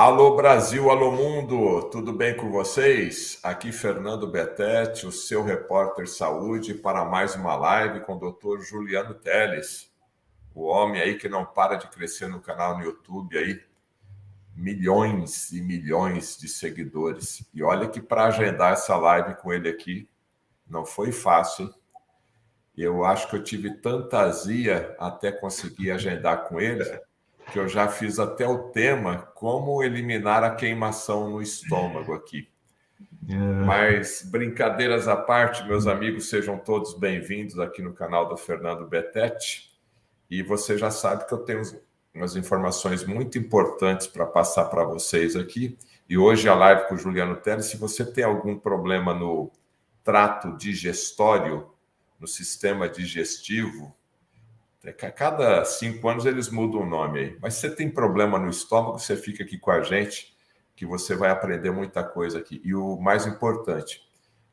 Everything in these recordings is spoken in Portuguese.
Alô Brasil, alô mundo, tudo bem com vocês? Aqui Fernando Betete, o seu repórter saúde, para mais uma live com o Dr. Juliano Teles, o homem aí que não para de crescer no canal no YouTube aí, milhões e milhões de seguidores. E olha que para agendar essa live com ele aqui não foi fácil, hein? Eu acho que eu tive tanta azia até conseguir agendar com ele, que eu já fiz até o tema como eliminar a queimação no estômago aqui. Mas brincadeiras à parte, meus amigos, sejam todos bem-vindos aqui no canal do Fernando Betete. E você já sabe que eu tenho umas informações muito importantes para passar para vocês aqui. E hoje a live com o Juliano Teles, se você tem algum problema no trato digestório, no sistema digestivo, a cada 5 anos eles mudam o nome aí. Mas se você tem problema no estômago, você fica aqui com a gente, que você vai aprender muita coisa aqui. E o mais importante,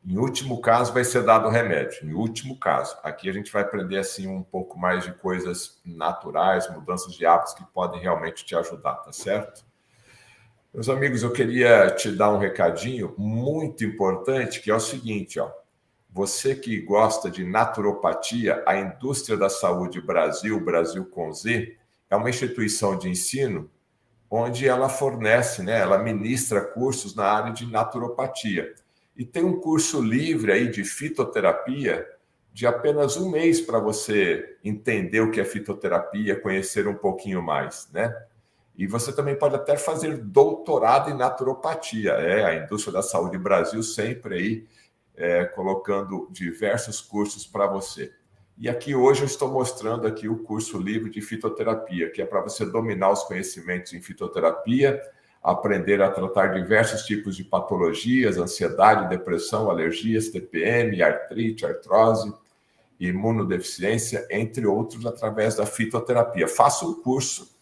em último caso, vai ser dado remédio. Em último caso. Aqui a gente vai aprender assim um pouco mais de coisas naturais, mudanças de hábitos que podem realmente te ajudar, tá certo? Meus amigos, eu queria te dar um recadinho muito importante, que é o seguinte, ó. Você que gosta de naturopatia, a Indústria da Saúde Brasil, Brasil com Z, é uma instituição de ensino onde ela fornece, né, ela ministra cursos na área de naturopatia. E tem um curso livre aí de fitoterapia de apenas um mês para você entender o que é fitoterapia, conhecer um pouquinho mais, né? E você também pode até fazer doutorado em naturopatia. A Indústria da Saúde Brasil sempre aí colocando diversos cursos para você. E aqui hoje eu estou mostrando aqui o curso livre de fitoterapia, que é para você dominar os conhecimentos em fitoterapia, aprender a tratar diversos tipos de patologias, ansiedade, depressão, alergias, TPM, artrite, artrose, imunodeficiência, entre outros, através da fitoterapia. Faça um curso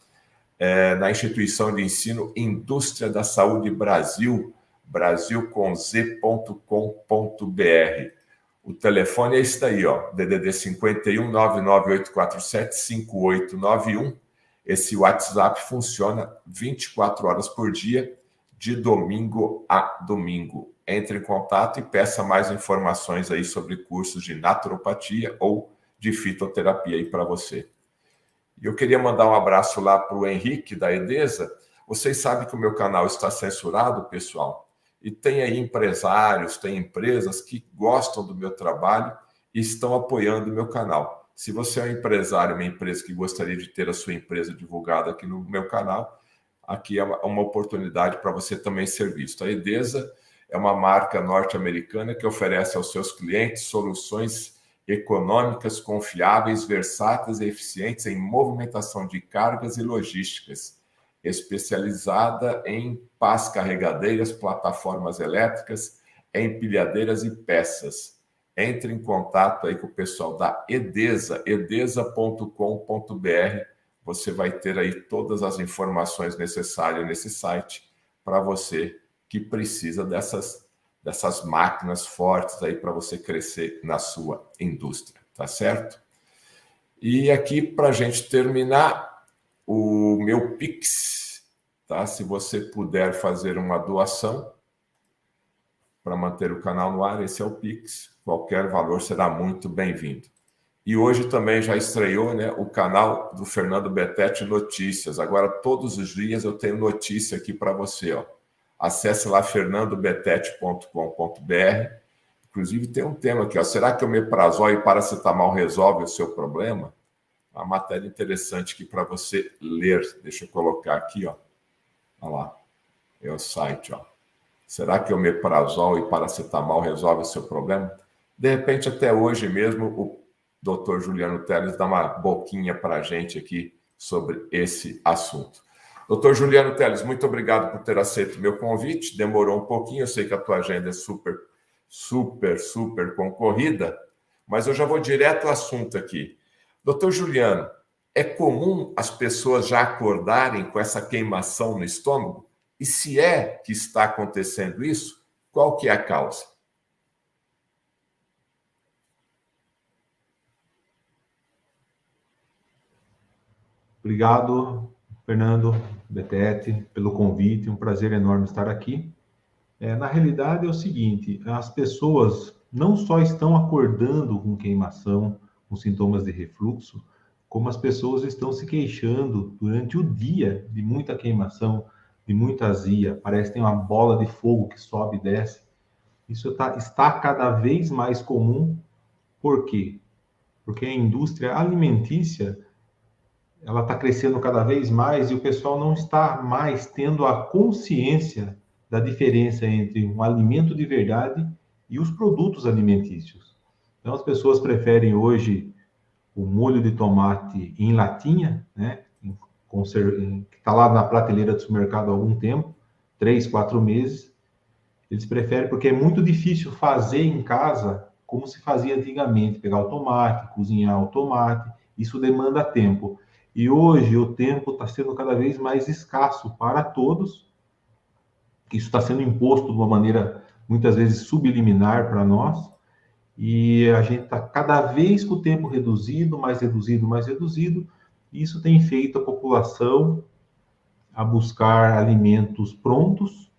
na instituição de ensino Indústria da Saúde Brasil, brasilconz.com.br. O telefone é esse daí, ó, DDD 51 99847 5891. Esse WhatsApp funciona 24 horas por dia, de domingo a domingo. Entre em contato e peça mais informações aí sobre cursos de naturopatia ou de fitoterapia aí para você. E eu queria mandar um abraço lá para o Henrique, da Edesa. Vocês sabem que o meu canal está censurado, pessoal, e tem aí empresários, tem empresas que gostam do meu trabalho e estão apoiando o meu canal. Se você é um empresário, uma empresa que gostaria de ter a sua empresa divulgada aqui no meu canal, aqui é uma oportunidade para você também ser visto. A Edesa é uma marca norte-americana que oferece aos seus clientes soluções econômicas, confiáveis, versáteis e eficientes em movimentação de cargas e logísticas, especializada em pás carregadeiras, plataformas elétricas, empilhadeiras e peças. Entre em contato aí com o pessoal da Edesa, edesa.com.br. Você vai ter aí todas as informações necessárias nesse site para você que precisa dessas máquinas fortes aí para você crescer na sua indústria, tá certo? E aqui, para a gente terminar, o meu Pix, tá? Se você puder fazer uma doação para manter o canal no ar, esse é o Pix. Qualquer valor será muito bem-vindo. E hoje também já estreou, né, o canal do Fernando Betete Notícias. Agora, todos os dias eu tenho notícia aqui para você, ó. Acesse lá fernandobetete.com.br. Inclusive tem um tema aqui, ó. Será que o omeprazol e paracetamol resolve o seu problema? Uma matéria interessante aqui para você ler. Deixa eu colocar aqui, ó. Olha lá. É o site, ó. Será que o omeprazol e paracetamol resolve o seu problema? De repente, até hoje mesmo, o Dr. Juliano Teles dá uma boquinha para a gente aqui sobre esse assunto. Dr. Juliano Teles, muito obrigado por ter aceito o meu convite. Demorou um pouquinho, eu sei que a tua agenda é super concorrida, mas eu já vou direto ao assunto aqui. Dr. Juliano, é comum as pessoas já acordarem com essa queimação no estômago? E se é que está acontecendo isso, qual que é a causa? Obrigado Fernando, Betete, pelo convite, um prazer enorme estar aqui. Na realidade é o seguinte, as pessoas não só estão acordando com queimação, com sintomas de refluxo, como as pessoas estão se queixando durante o dia de muita queimação, de muita azia. Parece que tem uma bola de fogo que sobe e desce. Isso está cada vez mais comum. Por quê? Porque a indústria alimentícia ela está crescendo cada vez mais e o pessoal não está mais tendo a consciência da diferença entre um alimento de verdade e os produtos alimentícios. Então, as pessoas preferem hoje o molho de tomate em latinha, né, que está lá na prateleira do supermercado há algum tempo, 3, 4 meses. Eles preferem porque é muito difícil fazer em casa como se fazia antigamente, pegar o tomate, cozinhar o tomate, isso demanda tempo. E hoje o tempo está sendo cada vez mais escasso para todos, isso está sendo imposto de uma maneira muitas vezes subliminar para nós, e a gente está cada vez com o tempo reduzido, mais reduzido, mais reduzido, e isso tem feito a população a buscar alimentos prontos,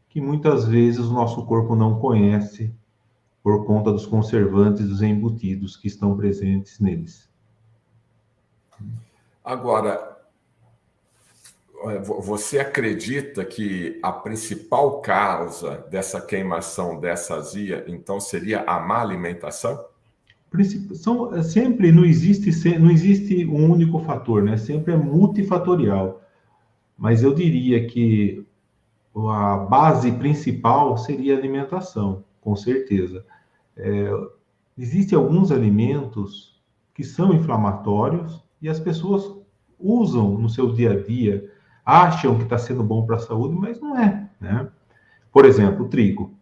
que muitas vezes o nosso corpo não conhece por conta dos conservantes, dos embutidos que estão presentes neles. Agora, você acredita que a principal causa dessa queimação, dessa azia, então seria a má alimentação? Sempre não existe um único fator, né? Sempre é multifatorial. Mas eu diria que a base principal seria a alimentação, com certeza. Existem alguns alimentos que são inflamatórios e as pessoas usam no seu dia a dia, acham que está sendo bom para a saúde, mas não é, né? Por exemplo, o trigo.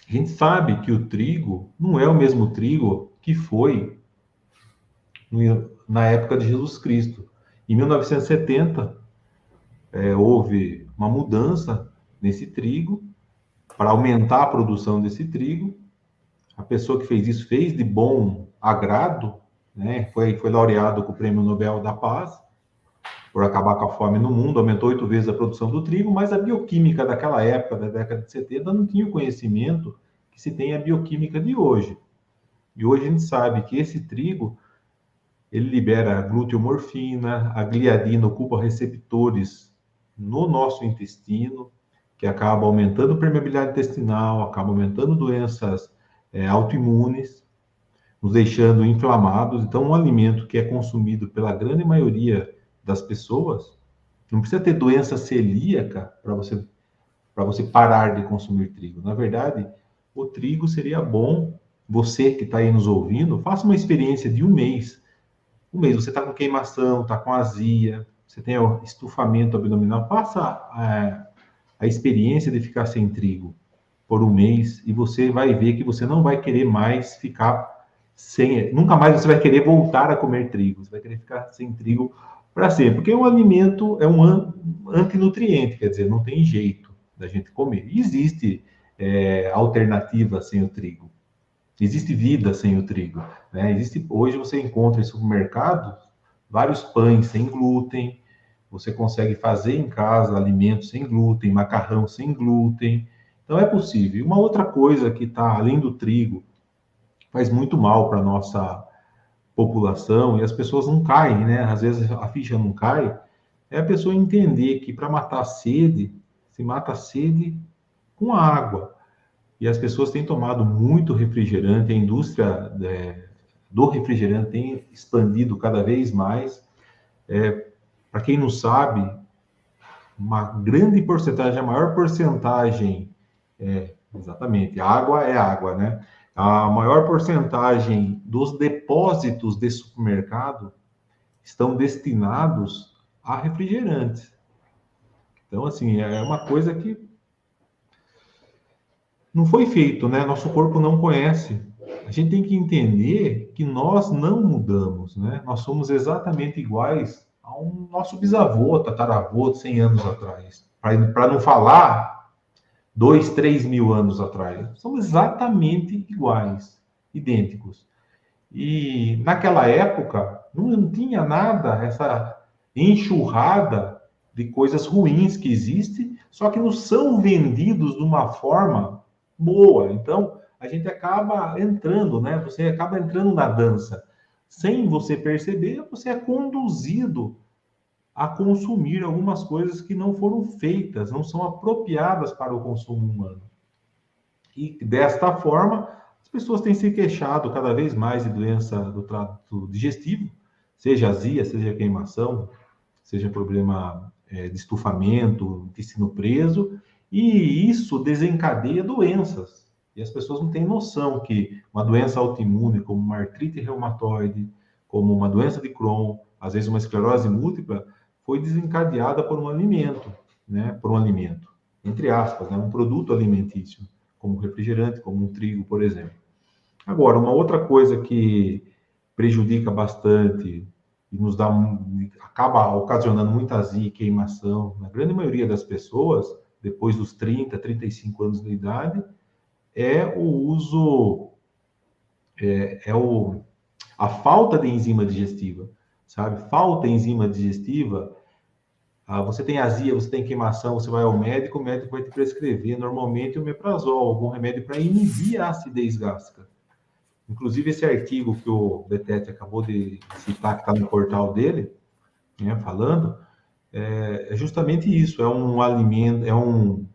A gente sabe que o trigo não é o mesmo trigo que foi na época de Jesus Cristo. Em 1970, houve uma mudança nesse trigo para aumentar a produção desse trigo. A pessoa que fez isso fez de bom agrado, né? Foi laureado com o Prêmio Nobel da Paz por acabar com a fome no mundo, aumentou 8 vezes a produção do trigo, mas a bioquímica daquela época, da década de 70, não tinha o conhecimento que se tem a bioquímica de hoje. E hoje a gente sabe que esse trigo, ele libera gluteomorfina, a gliadina ocupa receptores no nosso intestino, que acaba aumentando a permeabilidade intestinal, acaba aumentando doenças autoimunes, nos deixando inflamados. Então, um alimento que é consumido pela grande maioria das pessoas, não precisa ter doença celíaca para você parar de consumir trigo. Na verdade, o trigo seria bom, você que está aí nos ouvindo, faça uma experiência de um mês. Um mês, você está com queimação, está com azia, você tem estufamento abdominal, faça a experiência de ficar sem trigo por um mês e você vai ver que você não vai querer mais ficar sem, nunca mais você vai querer voltar a comer trigo, você vai querer ficar sem trigo para sempre, porque um alimento é um antinutriente, quer dizer, não tem jeito da gente comer. E existe alternativa sem o trigo, existe vida sem o trigo, né? Hoje você encontra em supermercados vários pães sem glúten, você consegue fazer em casa alimentos sem glúten, macarrão sem glúten, então é possível. Uma outra coisa que está além do trigo, faz muito mal para a nossa população e as pessoas não caem, né? Às vezes a ficha não cai, é a pessoa entender que para matar a sede, se mata a sede com água. E as pessoas têm tomado muito refrigerante, a indústria do refrigerante tem expandido cada vez mais. Para quem não sabe, uma grande porcentagem, a maior porcentagem, exatamente, água é água, né? A maior porcentagem dos depósitos de supermercado estão destinados a refrigerantes. Então, assim, é uma coisa que não foi feito, né? Nosso corpo não conhece. A gente tem que entender que nós não mudamos, né? Nós somos exatamente iguais ao nosso bisavô, tataravô, de 100 anos atrás. Para não falar 2, 3 mil anos atrás. Somos exatamente iguais, idênticos. E naquela época não tinha nada, enxurrada de coisas ruins que existem, só que não são vendidos de uma forma boa. Então, a gente acaba entrando, né? Você acaba entrando na dança. Sem você perceber, você é conduzido a consumir algumas coisas que não foram feitas, não são apropriadas para o consumo humano. E desta forma, as pessoas têm se queixado cada vez mais de doença do trato digestivo, seja azia, seja queimação, seja problema de estufamento, intestino preso, e isso desencadeia doenças. E as pessoas não têm noção que uma doença autoimune, como uma artrite reumatoide, como uma doença de Crohn, às vezes uma esclerose múltipla, foi desencadeada por um alimento, né? Por um alimento, entre aspas, né? Um produto alimentício, como refrigerante, como um trigo, por exemplo. Agora, uma outra coisa que prejudica bastante e nos dá acaba ocasionando muita azia e queimação na grande maioria das pessoas, depois dos 30, 35 anos de idade, é o uso, a falta de enzima digestiva, sabe? Falta enzima digestiva, você tem azia, você tem queimação, você vai ao médico, o médico vai te prescrever normalmente o omeprazol, algum remédio para inibir a acidez gástrica. Inclusive, esse artigo que o Betete acabou de citar, que está no portal dele, né, falando, é justamente isso, é um alimento, é um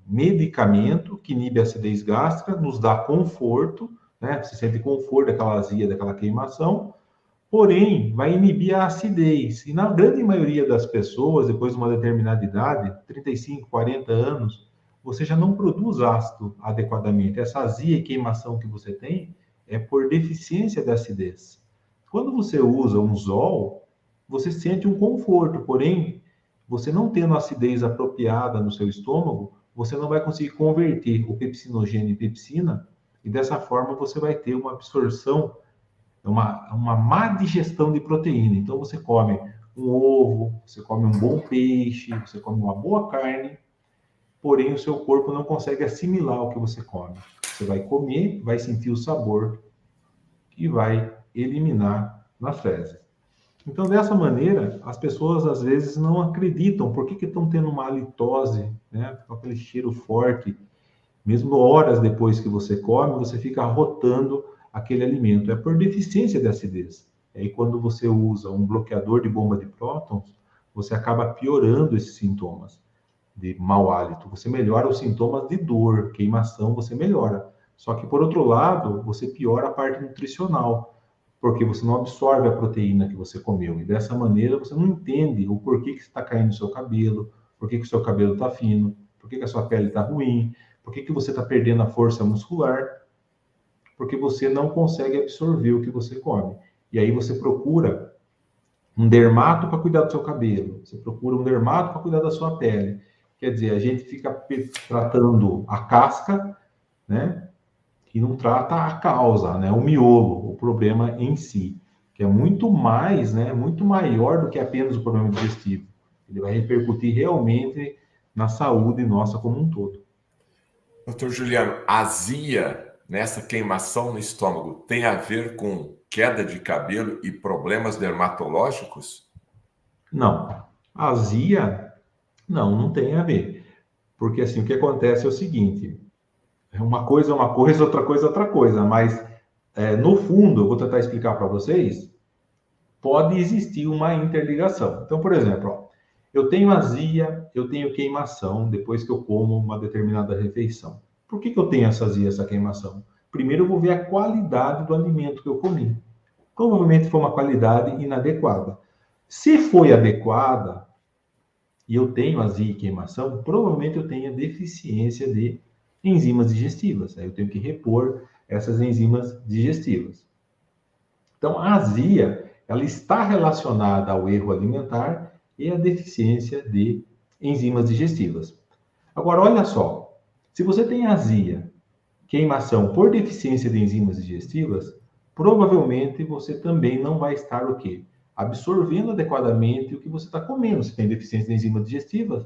medicamento que inibe a acidez gástrica, nos dá conforto, né, você sente conforto daquela azia, daquela queimação, porém, vai inibir a acidez. E na grande maioria das pessoas, depois de uma determinada idade, 35, 40 anos, você já não produz ácido adequadamente. Essa azia e queimação que você tem é por deficiência de acidez. Quando você usa um Zol, você sente um conforto, porém, você não tendo acidez apropriada no seu estômago, você não vai conseguir converter o pepsinogênio em pepsina, e dessa forma você vai ter uma absorção, uma má digestão de proteína. Então, você come um ovo, você come um bom peixe, você come uma boa carne, porém o seu corpo não consegue assimilar o que você come. Você vai comer, vai sentir o sabor e vai eliminar nas fezes. Então, dessa maneira, as pessoas às vezes não acreditam. Por que estão tendo uma halitose, né? Com aquele cheiro forte, mesmo horas depois que você come, você fica rotando aquele alimento. É por deficiência de acidez. E aí, quando você usa um bloqueador de bomba de prótons, você acaba piorando esses sintomas de mau hálito. Você melhora os sintomas de dor, queimação, você melhora. Só que, por outro lado, você piora a parte nutricional, porque você não absorve a proteína que você comeu. E dessa maneira, você não entende o porquê que está caindo o seu cabelo, por que o seu cabelo está fino, por que a sua pele está ruim, por que você está perdendo a força muscular, porque você não consegue absorver o que você come. E aí você procura um dermato para cuidar do seu cabelo, você procura um dermato para cuidar da sua pele. Quer dizer, a gente fica tratando a casca, né? E não trata a causa, né? O miolo, o problema em si, que é muito mais, né? Muito maior do que apenas o problema digestivo. Ele vai repercutir realmente na saúde nossa como um todo. Doutor Juliano, azia nessa queimação no estômago tem a ver com queda de cabelo e problemas dermatológicos? Não. Azia, não tem a ver. Porque assim, o que acontece é o seguinte, uma coisa é uma coisa, outra coisa é outra coisa, mas no fundo, eu vou tentar explicar para vocês, pode existir uma interligação. Então, por exemplo, ó, eu tenho azia, eu tenho queimação depois que eu como uma determinada refeição. Por que eu tenho essa azia, essa queimação? Primeiro eu vou ver a qualidade do alimento que eu comi. Provavelmente foi uma qualidade inadequada. Se foi adequada e eu tenho azia e queimação, provavelmente eu tenho deficiência de enzimas digestivas. Aí eu tenho que repor essas enzimas digestivas. Então, a azia, ela está relacionada ao erro alimentar e à deficiência de enzimas digestivas. Agora, olha só, se você tem azia, queimação por deficiência de enzimas digestivas, provavelmente você também não vai estar o quê? Absorvendo adequadamente o que você está comendo. Se tem deficiência de enzimas digestivas,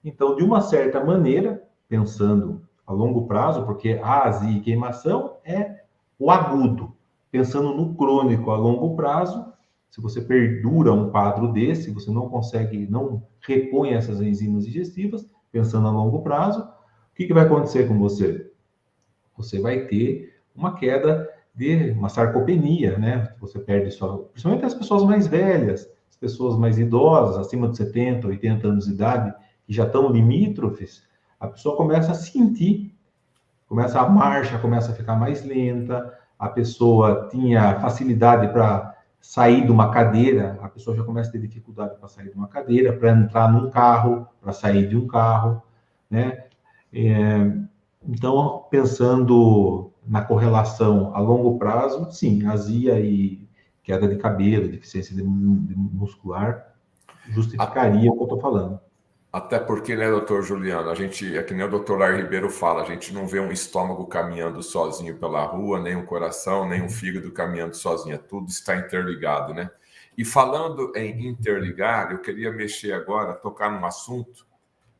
então, de uma certa maneira, pensando a longo prazo, porque a azia e queimação é o agudo. Pensando no crônico a longo prazo, Se você perdura um quadro desse, você não consegue, não repõe essas enzimas digestivas, pensando a longo prazo, o que vai acontecer com você? Você vai ter uma queda de uma sarcopenia, né? Você perde sua, principalmente as pessoas mais velhas, as pessoas mais idosas, acima de 70, 80 anos de idade, que já estão limítrofes, a pessoa começa a sentir, começa a marcha, começa a ficar mais lenta, a pessoa tinha facilidade para sair de uma cadeira, a pessoa já começa a ter dificuldade para sair de uma cadeira, para entrar num carro, para sair de um carro, né? Então, pensando na correlação a longo prazo, sim, azia e queda de cabelo, deficiência de muscular, justificaria o que eu estou falando. Até porque, né, doutor Juliano, a gente, é que nem o doutor Lar Ribeiro fala, a gente não vê um estômago caminhando sozinho pela rua, nem um coração, nem um fígado caminhando sozinho, tudo está interligado, né? E falando em interligar, eu queria mexer agora, tocar num assunto,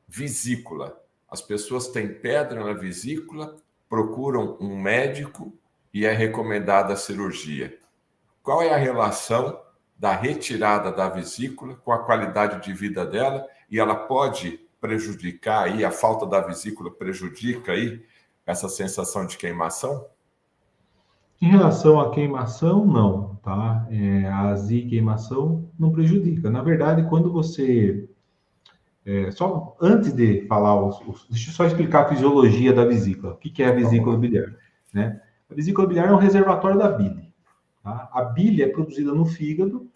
vesícula. As pessoas têm pedra na vesícula, procuram um médico e é recomendada a cirurgia. Qual é a relação da retirada da vesícula com a qualidade de vida dela? E ela pode prejudicar aí, a falta da vesícula prejudica aí essa sensação de queimação? Em relação à queimação, não, tá? A azia e queimação não prejudica. Na verdade, quando você só antes de falar, deixa eu só explicar a fisiologia da vesícula. O que é a vesícula biliar? Né? A vesícula biliar é um reservatório da bile. Tá? A bile é produzida no fígado,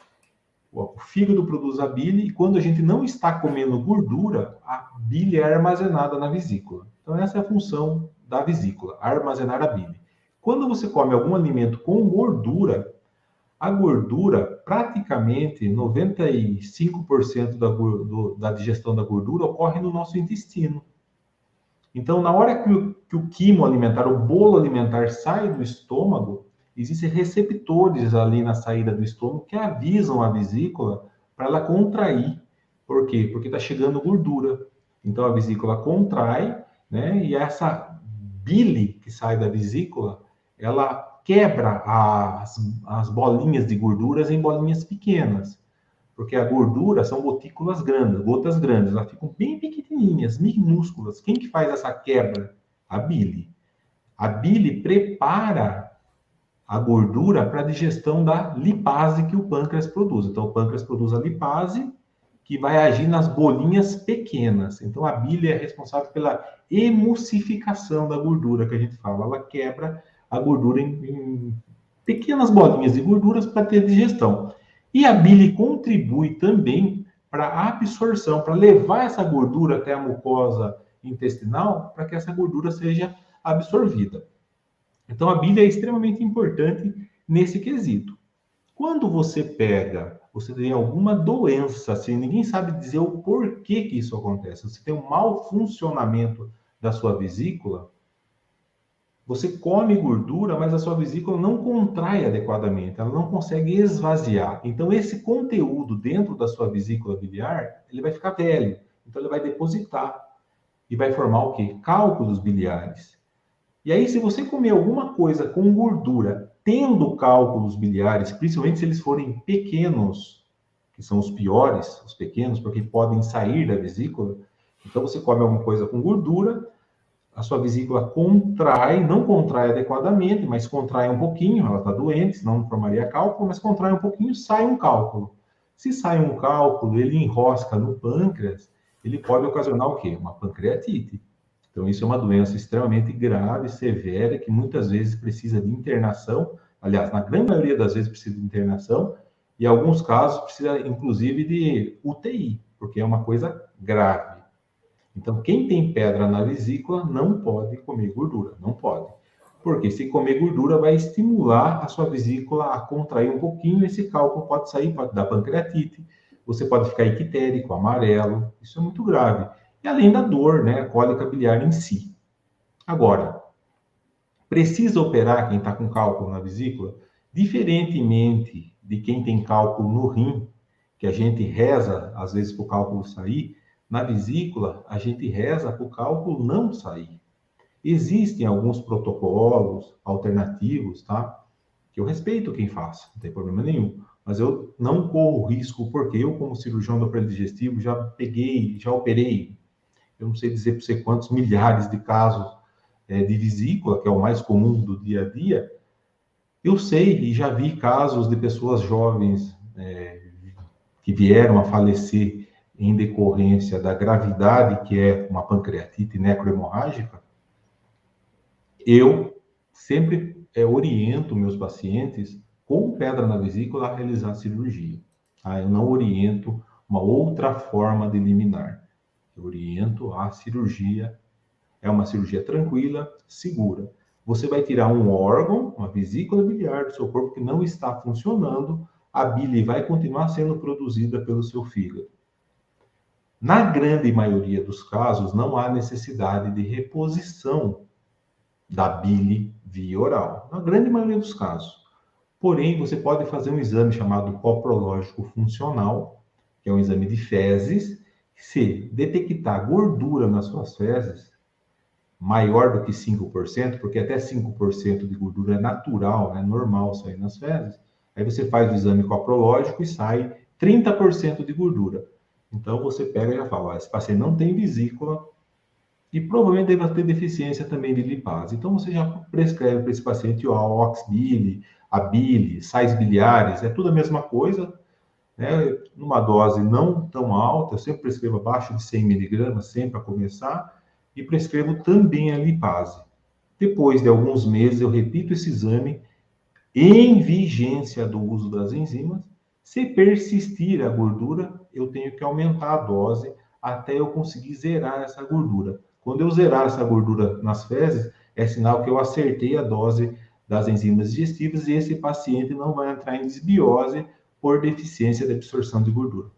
o fígado produz a bile, e quando a gente não está comendo gordura, a bile é armazenada na vesícula. Então, essa é a função da vesícula, armazenar a bile. Quando você come algum alimento com gordura, a gordura, praticamente 95% da digestão da gordura ocorre no nosso intestino. Então, na hora que o quimo alimentar, o bolo alimentar sai do estômago, existem receptores ali na saída do estômago que avisam a vesícula para ela contrair. Por quê? Porque está chegando gordura. Então, a vesícula contrai, né? E essa bile que sai da vesícula, ela quebra as bolinhas de gorduras em bolinhas pequenas. Porque a gordura são gotículas grandes, gotas grandes, elas ficam bem pequenininhas, minúsculas. Quem que faz essa quebra? A bile. A bile prepara a gordura para a digestão da lipase que o pâncreas produz. Então, o pâncreas produz a lipase, que vai agir nas bolinhas pequenas. Então, a bile é responsável pela emulsificação da gordura que a gente fala. Ela quebra a gordura em pequenas bolinhas de gorduras para ter digestão. E a bile contribui também para a absorção, para levar essa gordura até a mucosa intestinal, para que essa gordura seja absorvida. Então, a bile é extremamente importante nesse quesito. Quando você tem alguma doença, assim, ninguém sabe dizer o porquê que isso acontece. Você tem um mau funcionamento da sua vesícula, você come gordura, mas a sua vesícula não contrai adequadamente, ela não consegue esvaziar. Então, esse conteúdo dentro da sua vesícula biliar, ele vai ficar velho. Então, ele vai depositar e vai formar o quê? Cálculos biliares. E aí, se você comer alguma coisa com gordura, tendo cálculos biliares, principalmente se eles forem pequenos, que são os piores, os pequenos, porque podem sair da vesícula, então você come alguma coisa com gordura, a sua vesícula contrai, não contrai adequadamente, mas contrai um pouquinho, ela está doente, senão não formaria cálculo, mas contrai um pouquinho, sai um cálculo. Se sai um cálculo, ele enrosca no pâncreas, ele pode ocasionar o quê? Uma pancreatite. Então, isso é uma doença extremamente grave, severa, que muitas vezes precisa de internação. Aliás, na grande maioria das vezes precisa de internação, e em alguns casos precisa, inclusive, de UTI, porque é uma coisa grave. Então, quem tem pedra na vesícula não pode comer gordura, não pode. Porque se comer gordura vai estimular a sua vesícula a contrair um pouquinho, esse cálculo pode sair, pode dar pancreatite, você pode ficar ictérico, amarelo, isso é muito grave. E além da dor, né, a cólica biliar em si. Agora, precisa operar quem está com cálculo na vesícula? Diferentemente de quem tem cálculo no rim, que a gente reza, às vezes, para o cálculo sair, na vesícula, a gente reza para o cálculo não sair. Existem alguns protocolos alternativos, tá? Que eu respeito quem faça, não tem problema nenhum. mas eu não corro risco, porque eu, como cirurgião do aparelho digestivo, já operei, eu não sei dizer para você quantos milhares de casos de vesícula, que é o mais comum do dia a dia. Eu sei e já vi casos de pessoas jovens que vieram a falecer em decorrência da gravidade, que é uma pancreatite necrohemorrágica. Eu sempre oriento meus pacientes com pedra na vesícula a realizar a cirurgia. Tá? Eu não oriento uma outra forma de eliminar. Eu oriento a cirurgia. É uma cirurgia tranquila, segura. Você vai tirar um órgão, uma vesícula biliar do seu corpo que não está funcionando, a bile vai continuar sendo produzida pelo seu fígado. Na grande maioria dos casos, não há necessidade de reposição da bile via oral. Na grande maioria dos casos. Porém, você pode fazer um exame chamado coprológico funcional, que é um exame de fezes. Se detectar gordura nas suas fezes, maior do que 5%, porque até 5% de gordura é natural, é normal sair nas fezes, aí você faz o exame coprológico e sai 30% de gordura. Então, você pega e já fala, esse paciente não tem vesícula e provavelmente deve ter deficiência também de lipase. Então, você já prescreve para esse paciente o oxbile, a bile, sais biliares, é tudo a mesma coisa, né? Numa dose não tão alta, eu sempre prescrevo abaixo de 100 miligramas, sempre para começar, e prescrevo também a lipase. Depois de alguns meses, eu repito esse exame em vigência do uso das enzimas. Se persistir a gordura, eu tenho que aumentar a dose até eu conseguir zerar essa gordura. Quando eu zerar essa gordura nas fezes, é sinal que eu acertei a dose das enzimas digestivas e esse paciente não vai entrar em desbiose por deficiência de absorção de gordura.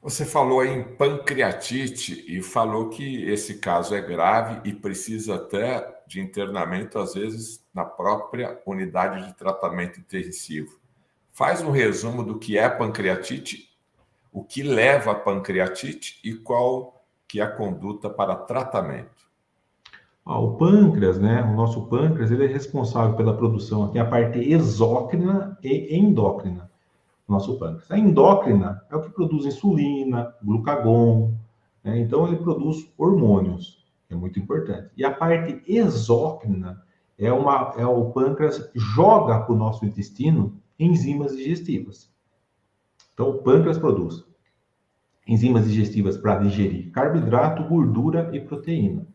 Você falou em pancreatite e falou que esse caso é grave e precisa até de internamento, às vezes, na própria unidade de tratamento intensivo. Faz um resumo do que é pancreatite, o que leva a pancreatite e qual que é a conduta para tratamento. O pâncreas, né? O nosso pâncreas, ele é responsável pela produção aqui a parte exócrina e endócrina. Nosso pâncreas. A endócrina é o que produz insulina, glucagon, né? Então ele produz hormônios, que é muito importante. E a parte exócrina é o pâncreas joga para o nosso intestino enzimas digestivas. Então o pâncreas produz enzimas digestivas para digerir carboidrato, gordura e proteína.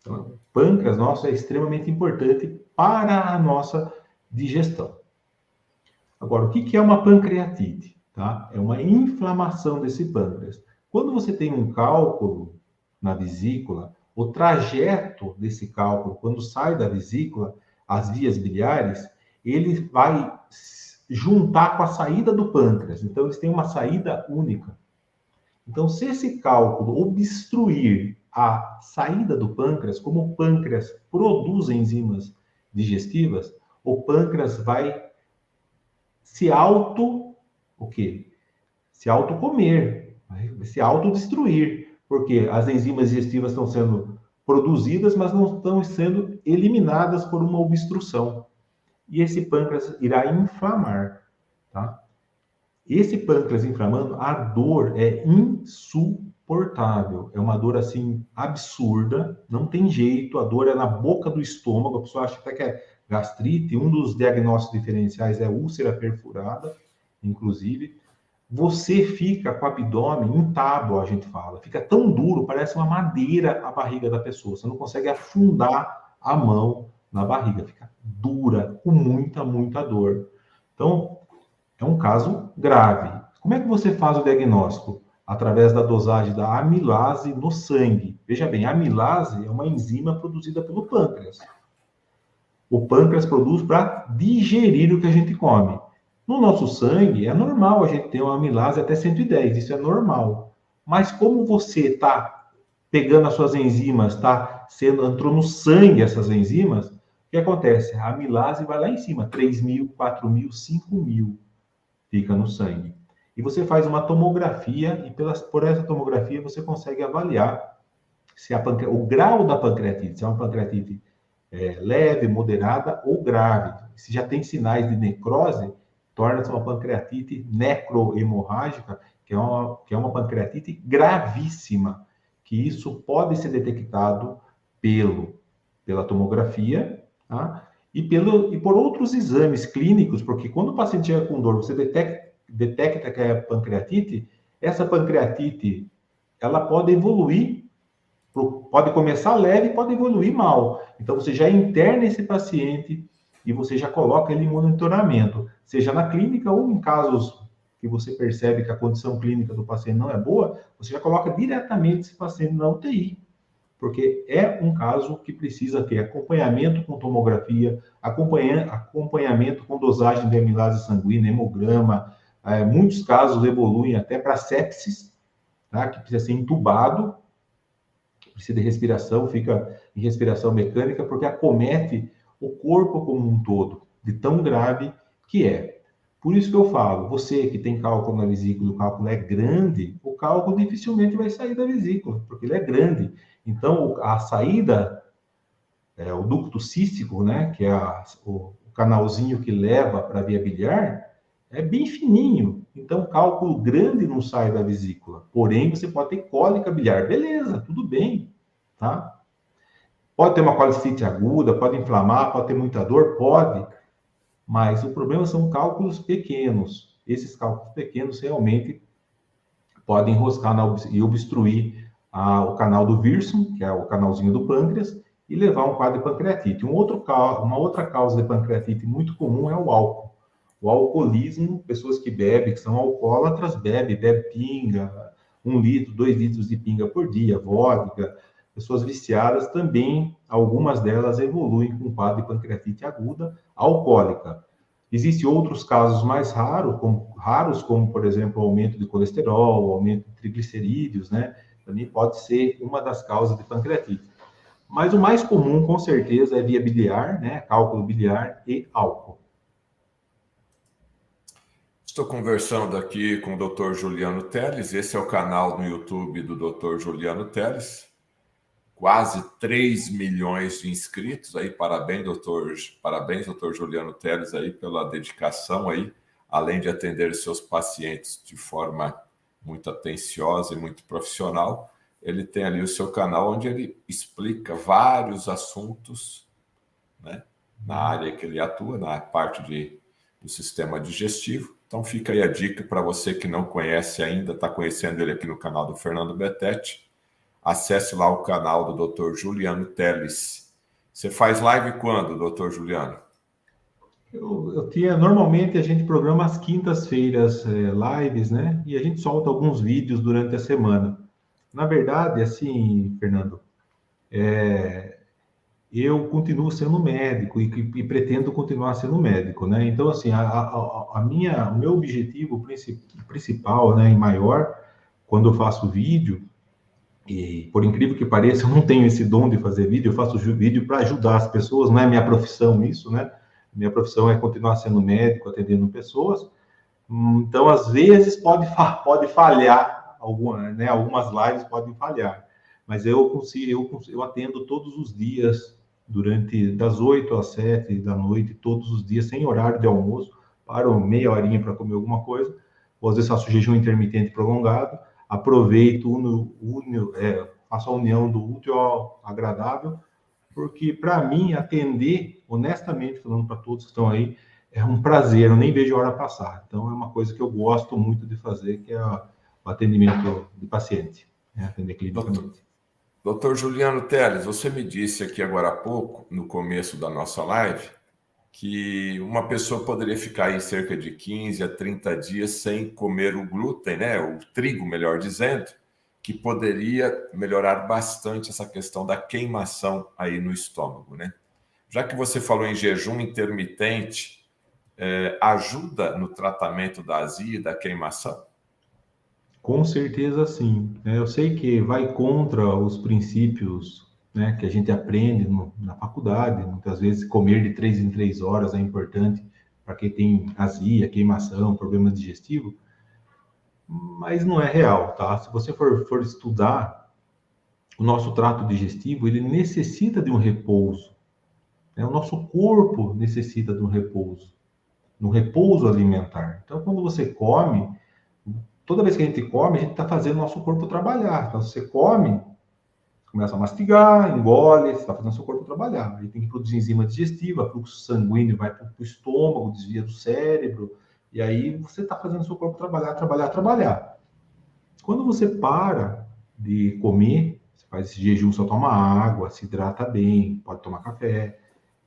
Então, o pâncreas nosso é extremamente importante para a nossa digestão. Agora, o que é uma pancreatite? Tá? É uma inflamação desse pâncreas. Quando você tem um cálculo na vesícula, o trajeto desse cálculo, quando sai da vesícula, as vias biliares, ele vai juntar com a saída do pâncreas. Então, eles têm uma saída única. Então, se esse cálculo obstruir a saída do pâncreas, como o pâncreas produz enzimas digestivas, o pâncreas vai se o quê? Se autocomer, se autodestruir, porque as enzimas digestivas estão sendo produzidas, mas não estão sendo eliminadas por uma obstrução. E esse pâncreas irá inflamar, tá? Esse pâncreas inflamando, a dor é insuportável. É uma dor, assim, absurda. Não tem jeito. A dor é na boca do estômago. A pessoa acha até que é gastrite. Um dos diagnósticos diferenciais é úlcera perfurada, inclusive. Você fica com o abdômen em tábua, a gente fala. Fica tão duro, parece uma madeira a barriga da pessoa. Você não consegue afundar a mão na barriga. Fica dura, com muita, muita dor. Então, é um caso grave. Como é que você faz o diagnóstico? Através da dosagem da amilase no sangue. Veja bem, a amilase é uma enzima produzida pelo pâncreas. O pâncreas produz para digerir o que a gente come. No nosso sangue, é normal a gente ter uma amilase até 110, isso é normal. Mas como você está pegando as suas enzimas, entrou no sangue essas enzimas, o que acontece? A amilase vai lá em cima, 3.000, 4.000, 5.000. Fica no sangue. E você faz uma tomografia, e por essa tomografia você consegue avaliar se o grau da pancreatite, se é uma pancreatite leve, moderada ou grave. Se já tem sinais de necrose, torna-se uma pancreatite necrohemorrágica, que é uma pancreatite gravíssima, que isso pode ser detectado pela tomografia, tá? E por outros exames clínicos, porque quando o paciente chega com dor, você detecta que é pancreatite, essa pancreatite, ela pode evoluir, pode começar leve e pode evoluir mal. Então, você já interna esse paciente e você já coloca ele em monitoramento, seja na clínica ou em casos que você percebe que a condição clínica do paciente não é boa, você já coloca diretamente esse paciente na UTI, porque é um caso que precisa ter acompanhamento com tomografia, acompanhamento com dosagem de amilase sanguínea, hemograma. Muitos casos evoluem até para sepsis, tá? Que precisa ser entubado, precisa de respiração, fica em respiração mecânica, porque acomete o corpo como um todo, de tão grave que é. Por isso que eu falo, você que tem cálculo na vesícula, o cálculo é grande, o cálculo dificilmente vai sair da vesícula, porque ele é grande. Então, a saída, o ducto cístico, né, que é o canalzinho que leva para a via biliar, é bem fininho. Então, cálculo grande não sai da vesícula. Porém, você pode ter cólica biliar. Beleza, tudo bem, tá? Pode ter uma colicite aguda, pode inflamar, pode ter muita dor, pode. Mas o problema são cálculos pequenos. Esses cálculos pequenos realmente podem enroscar e obstruir o canal do Wirsum, que é o canalzinho do pâncreas, e levar a um quadro de pancreatite. Uma outra causa de pancreatite muito comum é o álcool. O alcoolismo, pessoas que bebem, que são alcoólatras, bebe pinga, 1 litro, 2 litros de pinga por dia, vodka. Pessoas viciadas também, algumas delas evoluem com quadro de pancreatite aguda alcoólica. Existem outros casos mais raros, como, por exemplo, o aumento de colesterol, o aumento de triglicerídeos, né? Também pode ser uma das causas de pancreatite. Mas o mais comum, com certeza, é via biliar, né? Cálculo biliar e álcool. Estou conversando aqui com o Dr. Juliano Teles. Esse é o canal no YouTube do Dr. Juliano Teles. Quase 3 milhões de inscritos aí. Parabéns, doutor Juliano Teles, aí pela dedicação aí, além de atender os seus pacientes de forma muito atenciosa e muito profissional. Ele tem ali o seu canal onde ele explica vários assuntos, né, na área que ele atua, na parte do sistema digestivo. Então fica aí a dica para você que não conhece ainda, está conhecendo ele aqui no canal do Fernando Betete. Acesse lá o canal do Dr. Juliano Teles. Você faz live quando, Dr. Juliano? Normalmente a gente programa às quintas-feiras lives, né? E a gente solta alguns vídeos durante a semana. Na verdade, assim, Fernando, eu continuo sendo médico e pretendo continuar sendo médico, né? Então, assim, o meu objetivo principal, né, e maior, quando eu faço vídeo, e por incrível que pareça, eu não tenho esse dom de fazer vídeo, eu faço vídeo para ajudar as pessoas, não é minha profissão isso, né? Minha profissão é continuar sendo médico, atendendo pessoas. Então, às vezes, pode falhar, né? Algumas lives podem falhar, mas eu atendo todos os dias, das 8 às 7 da noite, todos os dias, sem horário de almoço, paro meia horinha para comer alguma coisa, ou às vezes faço jejum intermitente prolongado, aproveito, faço a união do útil ao agradável, porque para mim, atender, honestamente falando para todos que estão aí, é um prazer, eu nem vejo a hora passar. Então, é uma coisa que eu gosto muito de fazer, que é o atendimento de paciente, né? Atender clinicamente. Doutor Juliano Teles, você me disse aqui agora há pouco, no começo da nossa live, que uma pessoa poderia ficar aí cerca de 15 a 30 dias sem comer o glúten, né? O trigo, melhor dizendo, que poderia melhorar bastante essa questão da queimação aí no estômago, né? Já que você falou em jejum intermitente, ajuda no tratamento da azia e da queimação? Com certeza, sim. Eu sei que vai contra os princípios, né, que a gente aprende na faculdade. Muitas vezes, comer de 3 em 3 horas é importante para quem tem azia, queimação, problemas digestivos, mas não é real, tá? Se você for estudar, o nosso trato digestivo, ele necessita de um repouso, né? O nosso corpo necessita de um repouso. no repouso alimentar. Então, quando você come, toda vez que a gente come, a gente está fazendo o nosso corpo trabalhar. Então, você come, começa a mastigar, engole, você está fazendo o seu corpo trabalhar. Aí tem que produzir enzima digestiva, fluxo sanguíneo vai para o estômago, desvia do cérebro, e aí você está fazendo o seu corpo trabalhar, trabalhar, trabalhar. Quando você para de comer, você faz esse jejum, só toma água, se hidrata bem, pode tomar café,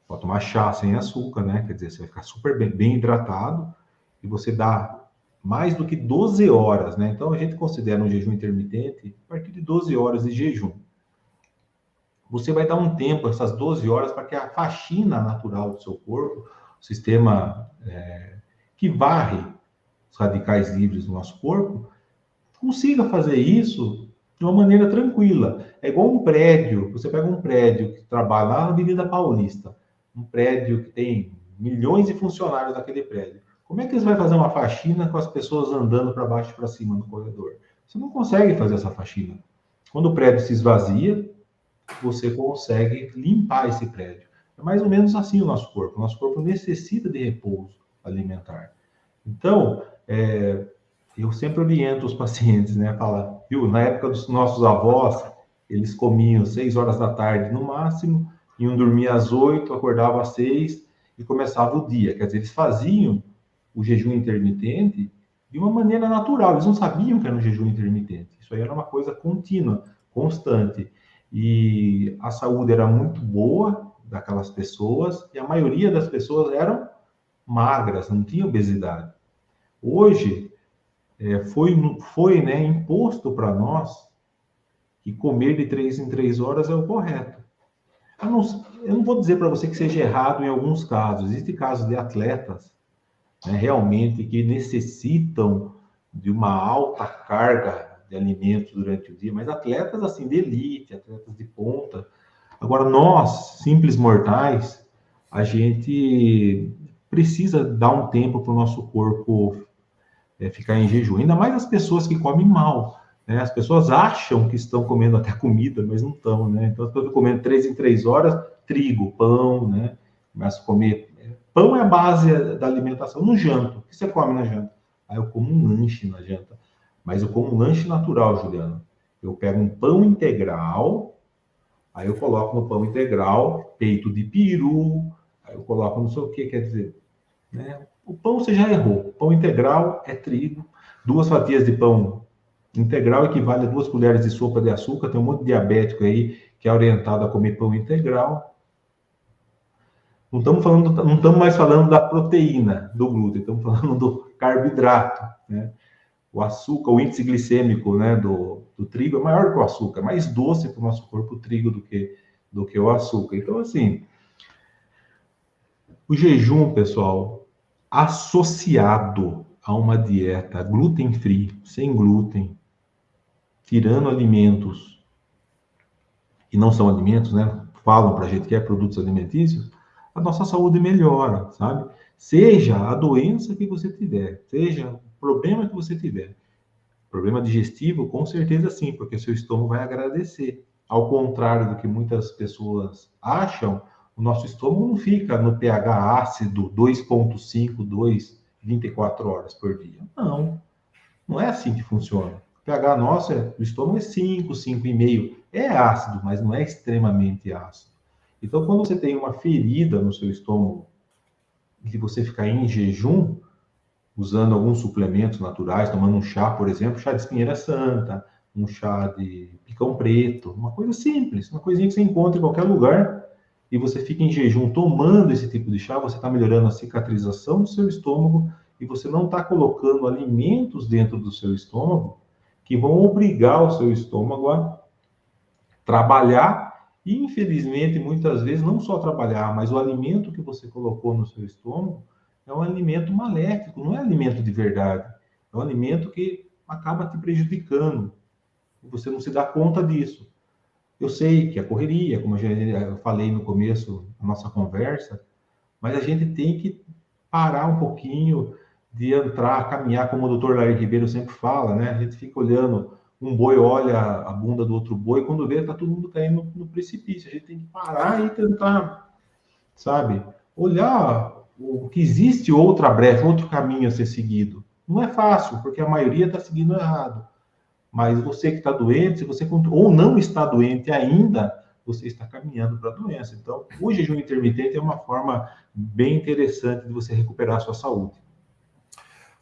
pode tomar chá sem açúcar, né? Quer dizer, você vai ficar super bem hidratado e você dá mais do que 12 horas, né? Então a gente considera um jejum intermitente a partir de 12 horas de jejum. Você vai dar um tempo, essas 12 horas, para que a faxina natural do seu corpo, o sistema que varre os radicais livres do nosso corpo, consiga fazer isso de uma maneira tranquila. É igual um prédio, você pega um prédio que trabalha lá na Avenida Paulista, um prédio que tem milhões de funcionários naquele prédio. Como é que você vai fazer uma faxina com as pessoas andando para baixo e para cima no corredor? Você não consegue fazer essa faxina. Quando o prédio se esvazia, você consegue limpar esse prédio. É mais ou menos assim o nosso corpo. O nosso corpo necessita de repouso alimentar. Então, eu sempre oriento os pacientes, né? Falar, viu, na época dos nossos avós, eles comiam 6 horas da tarde no máximo, iam dormir às 8, acordavam às 6 e começava o dia. Quer dizer, eles faziam o jejum intermitente de uma maneira natural. Eles não sabiam que era um jejum intermitente. Isso aí era uma coisa contínua, constante. E a saúde era muito boa daquelas pessoas e a maioria das pessoas eram magras, não tinha obesidade. Hoje, foi né, imposto para nós que comer de 3 em 3 horas é o correto. Eu não vou dizer para você que seja errado em alguns casos. Existem casos de atletas, né, realmente que necessitam de uma alta carga de alimentos durante o dia, mas atletas assim de elite, atletas de ponta. Agora, nós, simples mortais, a gente precisa dar um tempo para o nosso corpo ficar em jejum. Ainda mais as pessoas que comem mal, né? As pessoas acham que estão comendo até comida, mas não estão, né? Então, eu estou comendo 3 em 3 horas, trigo, pão, né? Começo a comer. Pão é a base da alimentação. No janto, o que você come na janta? Eu como um lanche na janta. Mas eu como um lanche natural, Juliana. Eu pego um pão integral, aí eu coloco no pão integral peito de peru, aí eu coloco não sei o que, quer dizer, né? O pão você já errou. Pão integral é trigo. 2 fatias de pão integral equivale a 2 colheres de sopa de açúcar. Tem um monte de diabético aí que é orientado a comer pão integral. Não estamos mais falando da proteína do glúten, estamos falando do carboidrato, né? O açúcar, o índice glicêmico, né, do trigo é maior que o açúcar, é mais doce para o nosso corpo o trigo do que o açúcar. Então, assim, o jejum, pessoal, associado a uma dieta gluten-free, sem glúten, tirando alimentos que não são alimentos, né? Falam para a gente que é produtos alimentícios, a nossa saúde melhora, sabe? Seja a doença que você tiver, seja o problema que você tiver. Problema digestivo, com certeza sim, porque seu estômago vai agradecer. Ao contrário do que muitas pessoas acham, o nosso estômago não fica no pH ácido 2,5, 2, 24 horas por dia. Não, não é assim que funciona. O pH nosso, do estômago é 5, 5,5. É ácido, mas não é extremamente ácido. Então, quando você tem uma ferida no seu estômago, e você ficar em jejum, usando alguns suplementos naturais, tomando um chá, por exemplo, chá de espinheira santa, um chá de picão preto, uma coisa simples, uma coisinha que você encontra em qualquer lugar, e você fica em jejum tomando esse tipo de chá, você está melhorando a cicatrização do seu estômago, e você não está colocando alimentos dentro do seu estômago que vão obrigar o seu estômago a trabalhar, e infelizmente, muitas vezes, não só trabalhar, mas o alimento que você colocou no seu estômago é um alimento maléfico, não é alimento de verdade. É um alimento que acaba te prejudicando. E você não se dá conta disso. Eu sei que a correria, como eu falei no começo da nossa conversa, mas a gente tem que parar um pouquinho de entrar, caminhar, como o doutor Lair Ribeiro sempre fala, né? A gente fica olhando, um boi olha a bunda do outro boi, quando vê, tá todo mundo caindo no precipício. A gente tem que parar e tentar, sabe, olhar que existe outra brecha, outro caminho a ser seguido. Não é fácil, porque a maioria está seguindo errado. Mas você que está doente, se você ou não está doente ainda, você está caminhando para a doença. Então, o jejum intermitente é uma forma bem interessante de você recuperar a sua saúde.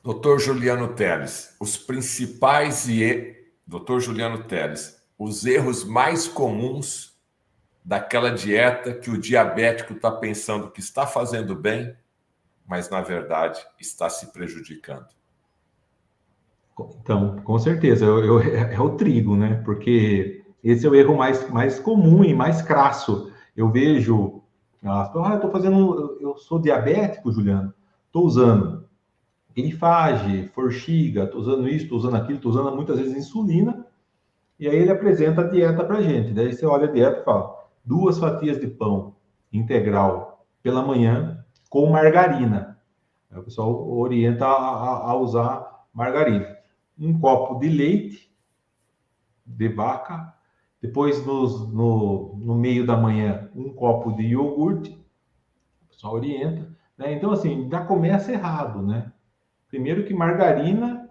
Doutor Juliano Teles, Doutor Juliano Teles, os erros mais comuns daquela dieta que o diabético está pensando que está fazendo bem, mas na verdade está se prejudicando. Então, com certeza, é o trigo, né? Porque esse é o erro mais comum e mais crasso. Eu vejo, eu sou diabético, Juliano, estou usando Grifage, Forxiga, estou usando isso, estou usando aquilo, estou usando muitas vezes insulina, e aí ele apresenta a dieta para gente. Daí você olha a dieta e fala: 2 fatias de pão integral pela manhã com margarina. Aí o pessoal orienta a usar margarina. 1 copo de leite de vaca, depois no meio da manhã 1 copo de iogurte, o pessoal orienta, né? Então, assim, já começa errado, né? Primeiro que margarina,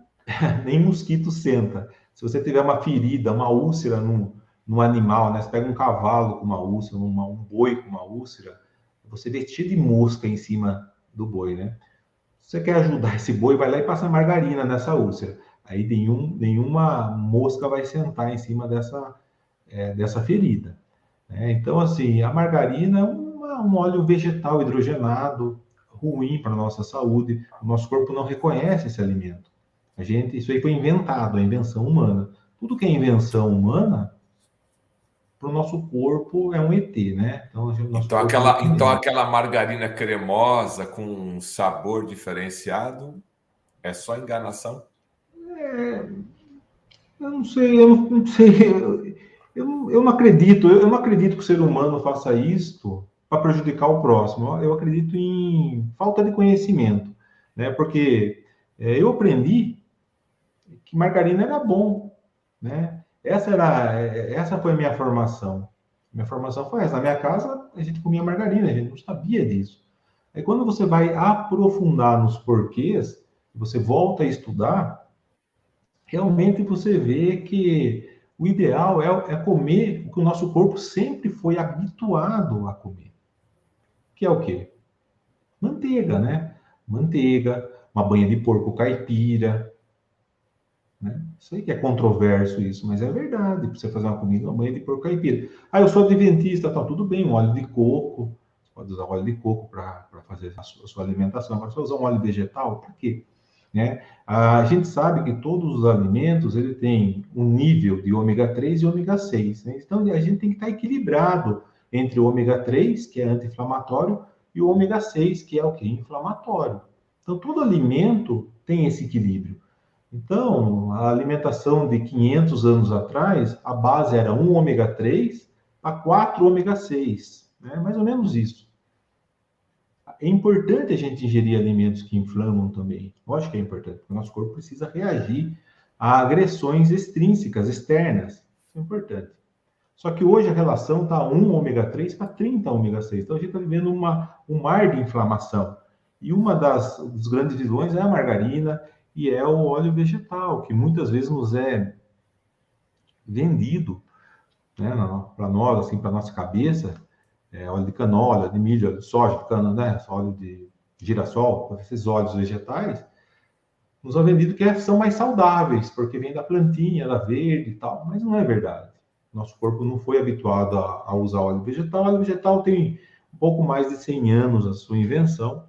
nem mosquito senta. Se você tiver uma ferida, uma úlcera num animal, né? Você pega um cavalo com uma úlcera, um boi com uma úlcera, você vê cheio de mosca em cima do boi, né? Se você quer ajudar esse boi, vai lá e passa margarina nessa úlcera. Aí nenhuma mosca vai sentar em cima dessa ferida, né? Então, assim, a margarina é um óleo vegetal hidrogenado, ruim para a nossa saúde. O nosso corpo não reconhece esse alimento. Isso aí foi inventado, a invenção humana. Tudo que é invenção humana, para o nosso corpo é um ET, né? Então, o nosso corpo não Então entende. aquela margarina cremosa com um sabor diferenciado é só enganação? Eu não sei, eu não acredito, eu não acredito que o ser humano faça isto para prejudicar o próximo. Eu acredito em falta de conhecimento, né? Porque eu aprendi que margarina era bom, né? Essa foi a minha formação. Minha formação foi essa. Na minha casa, a gente comia margarina, a gente não sabia disso. Aí quando você vai aprofundar nos porquês, você volta a estudar, realmente você vê que o ideal é comer o que o nosso corpo sempre foi habituado a comer. Que é o quê? Manteiga, né? Manteiga, uma banha de porco caipira, né? Sei que é controverso isso, mas é verdade. Pra você fazer uma comida, uma banha de porco caipira. Ah, eu sou adventista, tá tudo bem, um óleo de coco. Você pode usar óleo de coco para fazer a sua alimentação. Agora, você usar um óleo vegetal, para quê? Né? A gente sabe que todos os alimentos ele tem um nível de ômega 3 e ômega 6. Né? Então, a gente tem que estar equilibrado entre o ômega 3, que é anti-inflamatório, e o ômega 6, que é o que? Inflamatório. Então, todo alimento tem esse equilíbrio. Então, a alimentação de 500 anos atrás, a base era 1 ômega 3 a 4 ômega 6, né? Mais ou menos isso. É importante a gente ingerir alimentos que inflamam também. Lógico que é importante, porque o nosso corpo precisa reagir a agressões extrínsecas, externas. Isso é importante. Só que hoje a relação está 1 ômega 3 para 30 ômega 6. Então a gente está vivendo um mar de inflamação. E uma dos grandes vilões é a margarina e é o óleo vegetal, que muitas vezes nos é vendido, né, para nós, assim, para nossa cabeça, óleo de canola, óleo de milho, óleo de soja, de cana, né, óleo de girassol, esses óleos vegetais, nos é vendido que são mais saudáveis, porque vem da plantinha, da verde e tal, mas não é verdade. Nosso corpo não foi habituado a usar óleo vegetal. O óleo vegetal tem um pouco mais de 100 anos a sua invenção,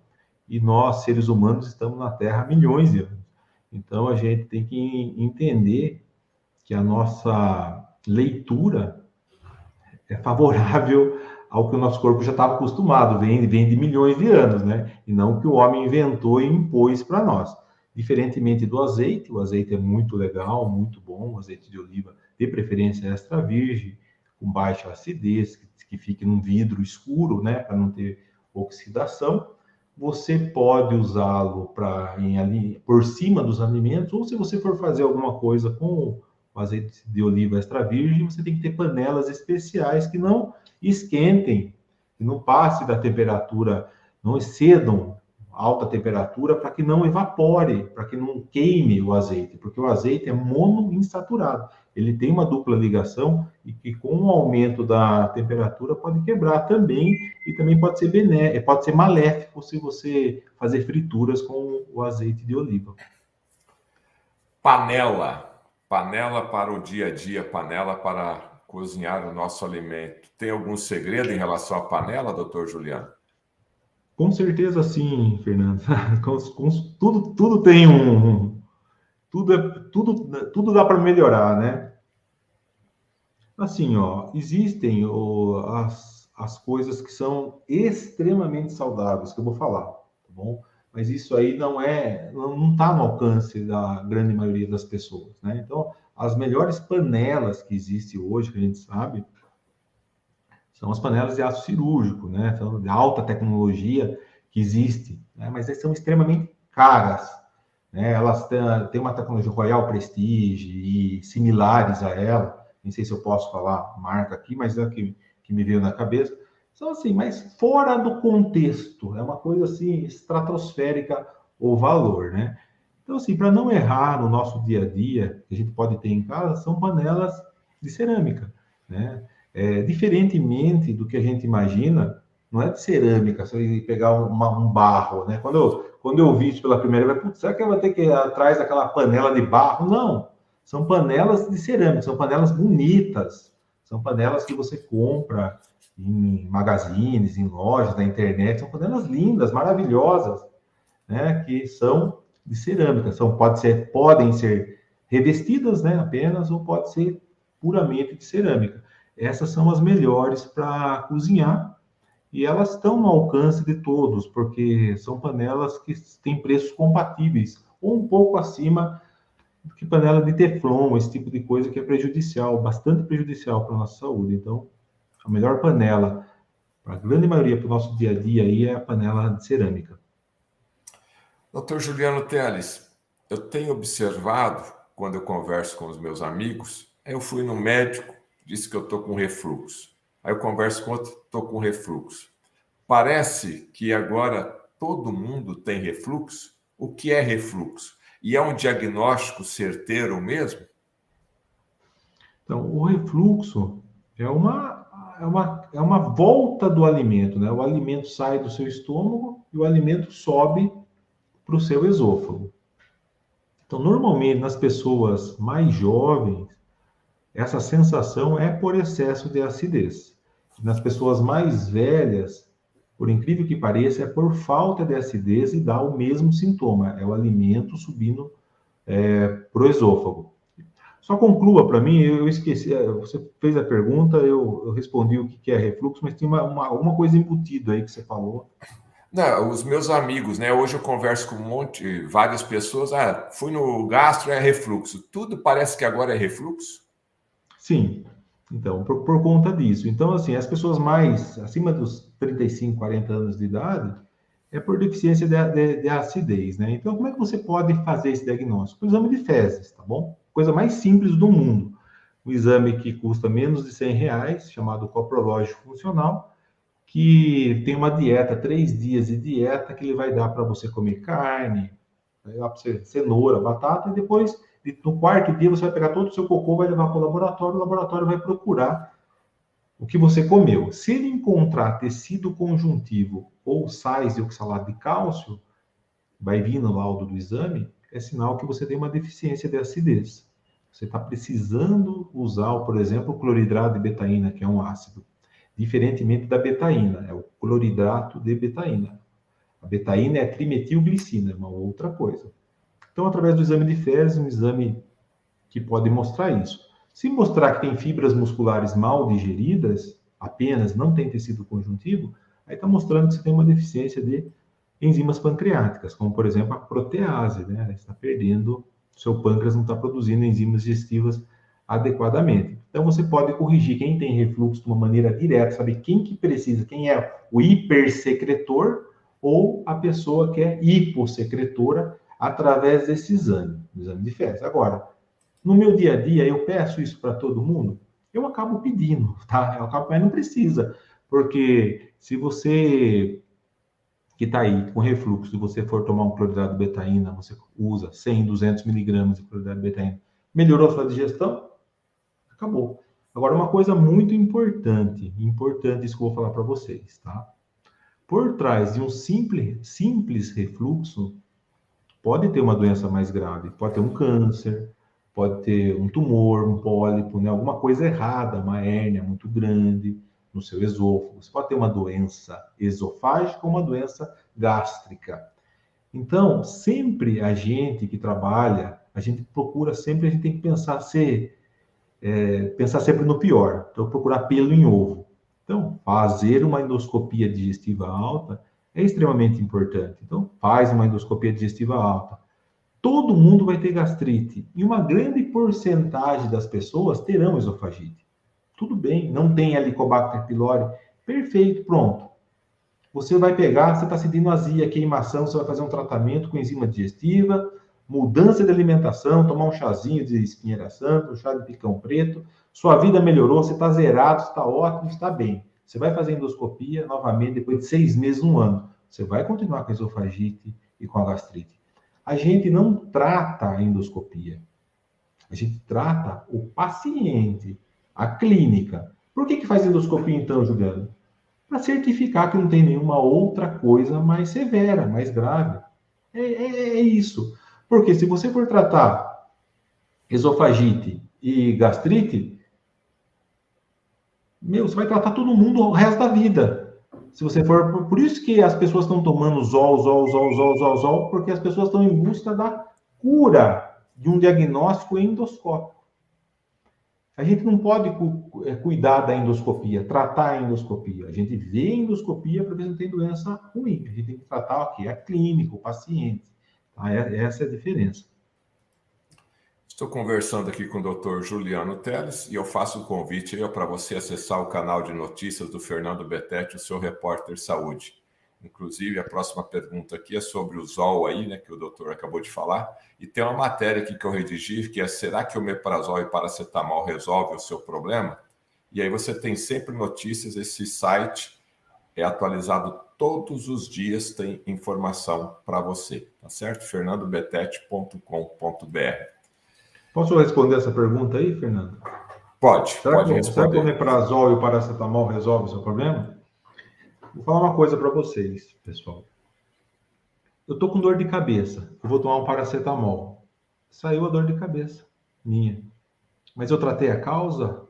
e nós, seres humanos, estamos na Terra há milhões de anos. Então, a gente tem que entender que a nossa leitura é favorável ao que o nosso corpo já estava acostumado, vem de milhões de anos, né? E não que o homem inventou e impôs para nós. Diferentemente do azeite, o azeite é muito legal, muito bom, o azeite de oliva, de preferência extra virgem, com baixa acidez, que fique num vidro escuro, né, para não ter oxidação. Você pode usá-lo por cima dos alimentos, ou se você for fazer alguma coisa com o azeite de oliva extra virgem, você tem que ter panelas especiais que não esquentem, que não passe da temperatura, não excedam alta temperatura para que não evapore, para que não queime o azeite, porque o azeite é monoinsaturado. Ele tem uma dupla ligação e que com o aumento da temperatura pode quebrar também e também pode ser pode ser maléfico se você fazer frituras com o azeite de oliva. Panela. Panela para o dia a dia, panela para cozinhar o nosso alimento. Tem algum segredo em relação à panela, doutor Juliano? Com certeza sim, Fernando. Tudo tem tudo dá para melhorar, né? Assim, ó, existem as coisas que são extremamente saudáveis, que eu vou falar, tá bom? Mas isso aí não está no alcance da grande maioria das pessoas, né? Então, as melhores panelas que existem hoje, que a gente sabe, são as panelas de aço cirúrgico, né? São de alta tecnologia que existe, né? Mas elas são extremamente caras, né? Elas têm uma tecnologia Royal Prestige e similares a ela. Nem sei se eu posso falar marca aqui, mas é a que me veio na cabeça. São assim, mas fora do contexto, é uma coisa assim estratosférica o valor, né? Então, assim, para não errar no nosso dia a dia, que a gente pode ter em casa, são panelas de cerâmica, né? Diferentemente do que a gente imagina, não é de cerâmica, você pegar um barro, né? Quando eu vi isso pela primeira vez, putz, será que eu vou ter que ir atrás daquela panela de barro? Não, são panelas de cerâmica, são panelas bonitas, são panelas que você compra em magazines, em lojas da internet, são panelas lindas, maravilhosas, né? Que são de cerâmica, podem ser revestidas, né? Apenas, ou pode ser puramente de cerâmica. Essas são as melhores para cozinhar e elas estão no alcance de todos, porque são panelas que têm preços compatíveis, ou um pouco acima do que panela de teflon, esse tipo de coisa que é prejudicial, bastante prejudicial para a nossa saúde. Então, a melhor panela, para a grande maioria, para o nosso dia a dia, aí, é a panela de cerâmica. Doutor Juliano Teles, eu tenho observado, quando eu converso com os meus amigos, eu fui no médico, disse que eu estou com refluxo. Aí eu converso com outro, estou com refluxo. Parece que agora todo mundo tem refluxo. O que é refluxo? E é um diagnóstico certeiro mesmo? Então, o refluxo é uma volta do alimento, né? O alimento sai do seu estômago e o alimento sobe para o seu esôfago. Então, normalmente, nas pessoas mais jovens, essa sensação é por excesso de acidez. Nas pessoas mais velhas, por incrível que pareça, é por falta de acidez e dá o mesmo sintoma, é o alimento subindo para o esôfago. Só conclua para mim, eu esqueci, você fez a pergunta, eu respondi o que é refluxo, mas tem uma coisa embutida aí que você falou. Não, os meus amigos, né? Hoje eu converso com várias pessoas. Ah, fui no gastro, é refluxo. Tudo parece que agora é refluxo? Sim, então, por conta disso. Então, assim, as pessoas mais acima dos 35, 40 anos de idade é por deficiência de acidez, né? Então, como é que você pode fazer esse diagnóstico? O exame de fezes, tá bom? Coisa mais simples do mundo. Um exame que custa menos de R$ 100, chamado coprológico funcional, que tem uma dieta, 3 dias de dieta, que ele vai dar para você comer carne, vai dar para você cenoura, batata, e depois, no quarto dia, você vai pegar todo o seu cocô, vai levar para o laboratório vai procurar o que você comeu. Se ele encontrar tecido conjuntivo ou sais de oxalato de cálcio, vai vir no laudo do exame, é sinal que você tem uma deficiência de acidez. Você está precisando usar, por exemplo, o cloridrato de betaína, que é um ácido. Diferentemente da betaína, é o cloridrato de betaína. A betaína é a trimetilglicina, é uma outra coisa. Então, através do exame de fezes, um exame que pode mostrar isso. Se mostrar que tem fibras musculares mal digeridas, apenas não tem tecido conjuntivo, aí está mostrando que você tem uma deficiência de enzimas pancreáticas, como, por exemplo, a protease, né? Está perdendo, seu pâncreas não está produzindo enzimas digestivas adequadamente. Então, você pode corrigir quem tem refluxo de uma maneira direta, saber quem que precisa, quem é o hipersecretor ou a pessoa que é hipossecretora através desse exame, o exame de fezes. Agora, no meu dia a dia, eu peço isso para todo mundo? Eu acabo pedindo, tá? Mas não precisa, porque se você que está aí com refluxo, se você for tomar um cloridrato de betaína, você usa 100, 200 miligramas de cloridrato de betaína, melhorou a sua digestão? Acabou. Agora, uma coisa muito importante isso que eu vou falar para vocês, tá? Por trás de um simples refluxo, pode ter uma doença mais grave, pode ter um câncer, pode ter um tumor, um pólipo, né? Alguma coisa errada, uma hérnia muito grande no seu esôfago. Você pode ter uma doença esofágica ou uma doença gástrica. Então, sempre a gente que trabalha, a gente procura sempre, a gente tem que pensar sempre no pior. Então, procurar pelo em ovo. Então, fazer uma endoscopia digestiva alta é extremamente importante. Então, faz uma endoscopia digestiva alta. Todo mundo vai ter gastrite. E uma grande porcentagem das pessoas terão esofagite. Tudo bem, não tem Helicobacter pylori. Perfeito, pronto. Você vai pegar, você está sentindo azia, queimação, você vai fazer um tratamento com enzima digestiva, mudança de alimentação, tomar um chazinho de espinheira santa, um chá de picão preto, sua vida melhorou, você está zerado, está ótimo, está bem. Você vai fazer endoscopia novamente depois de 6 meses, 1 ano. Você vai continuar com a esofagite e com a gastrite. A gente não trata a endoscopia. A gente trata o paciente, a clínica. Por que faz endoscopia então, Juliano? Para certificar que não tem nenhuma outra coisa mais severa, mais grave. É isso. Porque se você for tratar esofagite e gastrite, você vai tratar todo mundo o resto da vida. Se você for... Por isso que as pessoas estão tomando zol, porque as pessoas estão em busca da cura de um diagnóstico endoscópico. A gente não pode cuidar da endoscopia, tratar a endoscopia. A gente vê a endoscopia para ver se não tem doença ruim. A gente tem que tratar aqui a clínica, o paciente. Tá? Essa é a diferença. Estou conversando aqui com o Dr. Juliano Teles e eu faço o convite para você acessar o canal de notícias do Fernando Betete, o seu repórter saúde. Inclusive, a próxima pergunta aqui é sobre o ZOL aí, né, que o doutor acabou de falar. E tem uma matéria aqui que eu redigi, que é: será que o omeprazol e paracetamol resolve o seu problema? E aí você tem sempre notícias, esse site é atualizado todos os dias, tem informação para você, tá certo? fernandobetete.com.br. Posso responder essa pergunta aí, Fernando? Pode responder. Será que o omeprazol e o paracetamol resolvem o seu problema? Vou falar uma coisa para vocês, pessoal. Eu tô com dor de cabeça. Eu vou tomar um paracetamol. Saiu a dor de cabeça minha. Mas eu tratei a causa?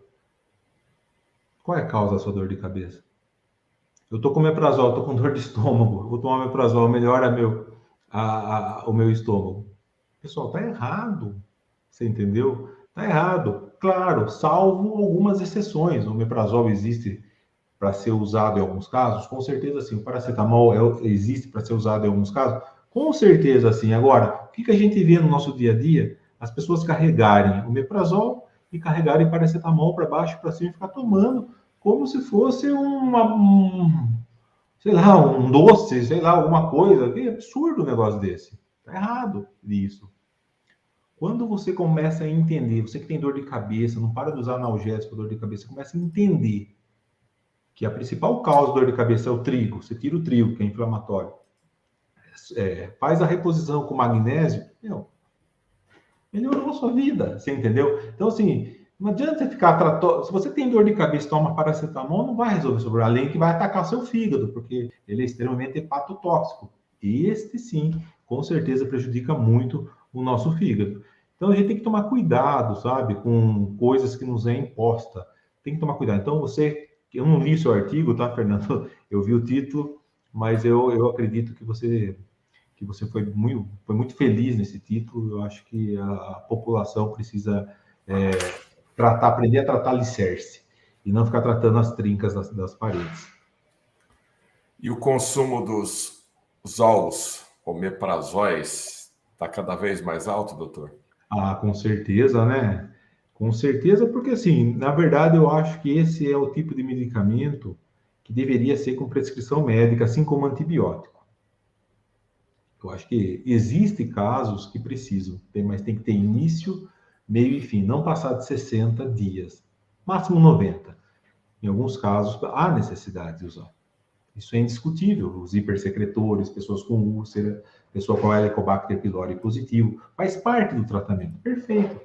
Qual é a causa da sua dor de cabeça? Eu tô com omeprazol, tô com dor de estômago. Vou tomar omeprazol, melhora o meu estômago. Pessoal, tá errado. Você entendeu? Tá errado. Claro, salvo algumas exceções. O omeprazol existe para ser usado em alguns casos? Com certeza sim. O paracetamol existe para ser usado em alguns casos? Com certeza sim. Agora, o que a gente vê no nosso dia a dia? As pessoas carregarem o omeprazol e carregarem paracetamol para baixo, para cima e ficar tomando como se fosse sei lá, um doce, sei lá, alguma coisa. Que absurdo um negócio desse. Tá errado isso. Quando você começa a entender, você que tem dor de cabeça, não para de usar analgésico, dor de cabeça, começa a entender que a principal causa de dor de cabeça é o trigo. Você tira o trigo, que é inflamatório. Faz a reposição com magnésio, melhorou a sua vida, você entendeu? Então, assim, não adianta você ficar tratando... Se você tem dor de cabeça e toma paracetamol, não vai resolver o seu problema, além que vai atacar seu fígado, porque ele é extremamente hepatotóxico. Este, sim, com certeza prejudica muito o nosso fígado. Então, a gente tem que tomar cuidado, sabe, com coisas que nos é imposta. Tem que tomar cuidado. Então, eu não li o seu artigo, tá, Fernando? Eu vi o título, mas eu acredito que você foi muito feliz nesse título. Eu acho que a população precisa aprender a tratar alicerce e não ficar tratando as trincas das paredes. E o consumo dos ZOLs, omeprazóis, está cada vez mais alto, doutor? Ah, com certeza, né? Com certeza, porque assim, na verdade, eu acho que esse é o tipo de medicamento que deveria ser com prescrição médica, assim como antibiótico. Eu acho que existem casos que precisam, mas tem que ter início, meio e fim, não passar de 60 dias, máximo 90. Em alguns casos, há necessidade de usar. Isso é indiscutível. Os hipersecretores, pessoas com úlcera, pessoa com Helicobacter pylori positivo, faz parte do tratamento. Perfeito.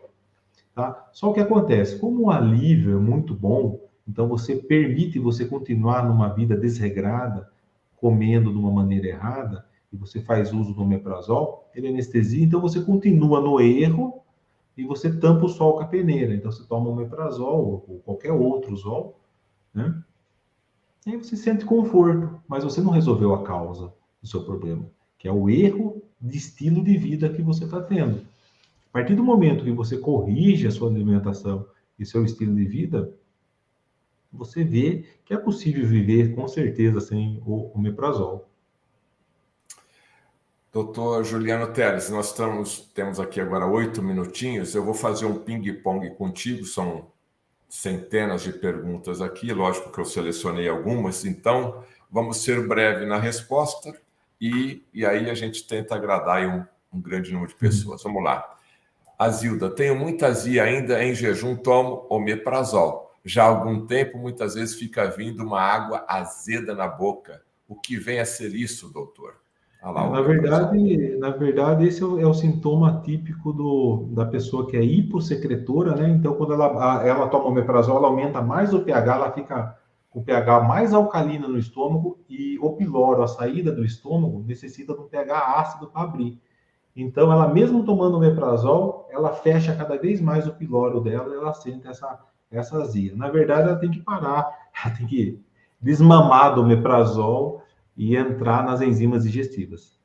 Tá? Só o que acontece, como o alívio é muito bom, então você permite você continuar numa vida desregrada, comendo de uma maneira errada, e você faz uso do omeprazol, ele anestesia, então você continua no erro e você tampa o sol com a peneira. Então você toma omeprazol ou qualquer outro zol, né? E aí você sente conforto, mas você não resolveu a causa do seu problema, que é o erro de estilo de vida que você está tendo. A partir do momento que você corrige a sua alimentação e seu estilo de vida, você vê que é possível viver com certeza sem o omeprazol. Doutor Juliano Teles, nós temos aqui agora 8 minutinhos. Eu vou fazer um ping-pong contigo, são centenas de perguntas aqui, lógico que eu selecionei algumas, então vamos ser breve na resposta e aí a gente tenta agradar aí um grande número de pessoas. Vamos lá. Azilda, tenho muita azia ainda, em jejum tomo omeprazol. Já há algum tempo, muitas vezes fica vindo uma água azeda na boca. O que vem a ser isso, doutor? Ah lá, Na verdade, esse é o sintoma típico da pessoa que é hipossecretora, né? Então, quando ela toma omeprazol, ela aumenta mais o pH, ela fica com o pH mais alcalino no estômago e o piloro, a saída do estômago, necessita de um pH ácido para abrir. Então, ela mesmo tomando omeprazol, ela fecha cada vez mais o piloro dela e ela sente essa azia. Na verdade, ela tem que parar, ela tem que desmamar do omeprazol e entrar nas enzimas digestivas.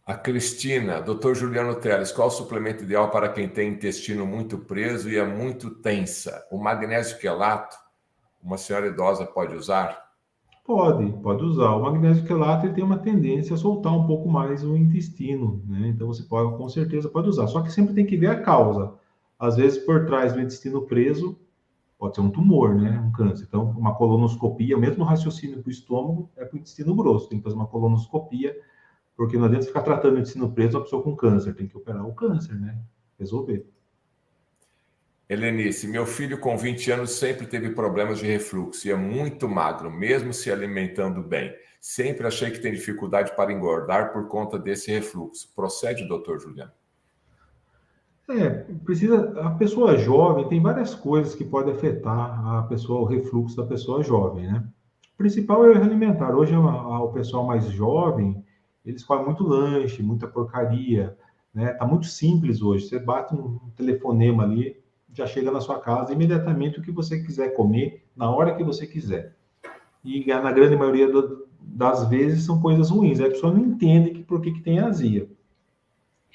A Cristina, doutor Juliano Teles, qual o suplemento ideal para quem tem intestino muito preso e é muito tensa? O magnésio quelato, uma senhora idosa pode usar? Pode usar. O magnésio quelato ele tem uma tendência a soltar um pouco mais o intestino, né? Então você pode, com certeza, pode usar. Só que sempre tem que ver a causa. Às vezes, por trás do intestino preso, pode ser um tumor, né? Um câncer. Então, uma colonoscopia, o mesmo raciocínio para o estômago é para o intestino grosso. Tem que fazer uma colonoscopia, porque não adianta ficar tratando o intestino preso uma pessoa com câncer. Tem que operar o câncer, né? Resolver. Helenice, meu filho com 20 anos sempre teve problemas de refluxo e é muito magro, mesmo se alimentando bem. Sempre achei que tem dificuldade para engordar por conta desse refluxo. Procede, doutor Juliano? A pessoa jovem tem várias coisas que podem afetar a pessoa, o refluxo da pessoa jovem, né? O principal é o erro alimentar. Hoje, o pessoal mais jovem, eles comem muito lanche, muita porcaria, né? Tá muito simples hoje. Você bate um telefonema ali, já chega na sua casa imediatamente o que você quiser comer, na hora que você quiser. E na grande maioria das vezes são coisas ruins. A pessoa não entende por que tem azia.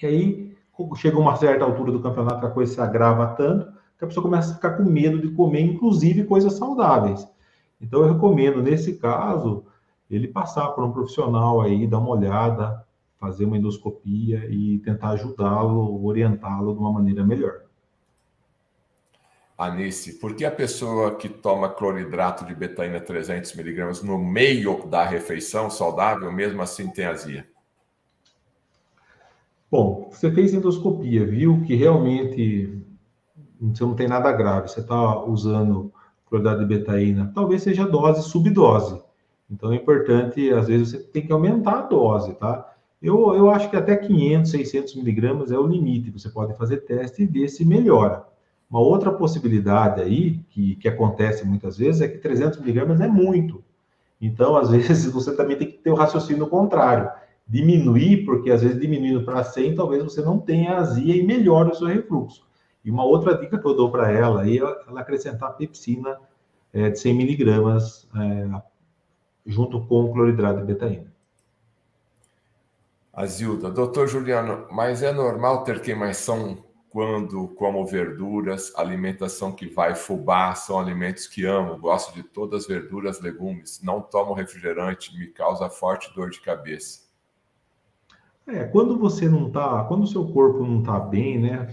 E aí, chega uma certa altura do campeonato que a coisa se agrava tanto, que a pessoa começa a ficar com medo de comer, inclusive, coisas saudáveis. Então, eu recomendo, nesse caso, ele passar por um profissional aí, dar uma olhada, fazer uma endoscopia e tentar ajudá-lo, orientá-lo de uma maneira melhor. Anice, por que a pessoa que toma cloridrato de betaína 300 miligramas no meio da refeição saudável, mesmo assim tem azia? Bom, você fez endoscopia, viu que realmente você não tem nada grave, você está usando cloridrato de betaína, talvez seja dose, subdose. Então é importante, às vezes você tem que aumentar a dose, tá? Eu acho que até 500, 600 miligramas é o limite. Você pode fazer teste e ver se melhora. Uma outra possibilidade aí, que acontece muitas vezes, é que 300 miligramas é muito. Então, às vezes, você também tem que ter o raciocínio contrário. Diminuir, porque às vezes diminuindo para 100, talvez você não tenha azia e melhore o seu refluxo. E uma outra dica que eu dou para ela aí é ela acrescentar pepsina de 100 miligramas junto com o cloridrato de betaína. Azilda, doutor Juliano, mas é normal ter queimação quando como verduras, alimentação que vai fubá, são alimentos que amo, gosto de todas as verduras, legumes, não tomo refrigerante, me causa forte dor de cabeça. Quando você não tá, quando o seu corpo não está bem, né,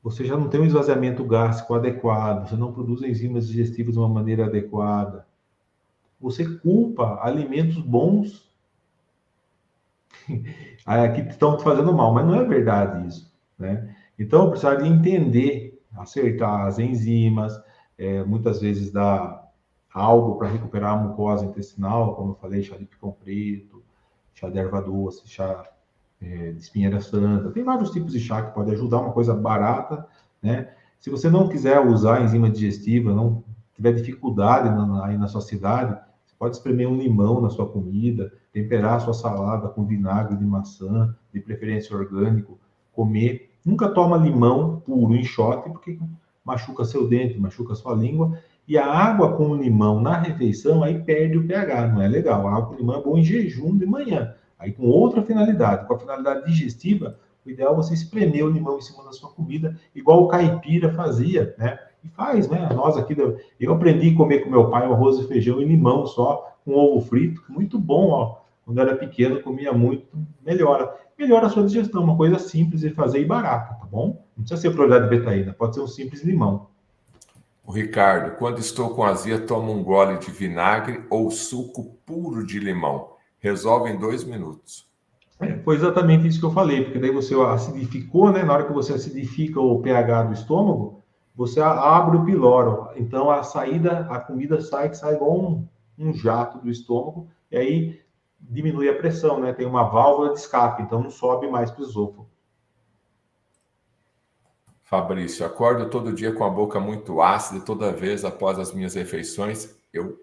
você já não tem um esvaziamento gástrico adequado, você não produz enzimas digestivas de uma maneira adequada. Você culpa alimentos bons que estão te fazendo mal, mas não é verdade isso, né? Então, eu precisaria entender, acertar as enzimas, muitas vezes dar algo para recuperar a mucosa intestinal, como eu falei, chá de picão preto, chá de erva doce, chá de espinheira santa. Tem vários tipos de chá que pode ajudar, uma coisa barata, né? Se você não quiser usar enzima digestiva, não tiver dificuldade aí na sua cidade, você pode espremer um limão na sua comida, temperar a sua salada com vinagre de maçã, de preferência orgânico, comer. Nunca toma limão puro em shot, porque machuca seu dente, machuca sua língua. E a água com limão na refeição, aí perde o pH, não é legal. A água com limão é bom em jejum de manhã. Aí com outra finalidade, com a finalidade digestiva, o ideal é você espremer o limão em cima da sua comida, igual o caipira fazia, né? E faz, né? Nós aqui, eu aprendi a comer com meu pai um arroz e feijão e limão só, com ovo frito, muito bom, ó. Quando eu era pequeno, comia muito, melhora. Melhora a sua digestão, uma coisa simples de fazer e barata, tá bom? Não precisa ser prioridade de betaína, pode ser um simples limão. O Ricardo, quando estou com azia, tomo um gole de vinagre ou suco puro de limão. Resolve em 2 minutos. Foi exatamente isso que eu falei, porque daí você acidificou, né? Na hora que você acidifica o pH do estômago, você abre o piloro. Então a saída, a comida sai igual um jato do estômago, e aí diminui a pressão, né? Tem uma válvula de escape, então não sobe mais para o esôfago. Fabrício, acordo todo dia com a boca muito ácida e toda vez após as minhas refeições eu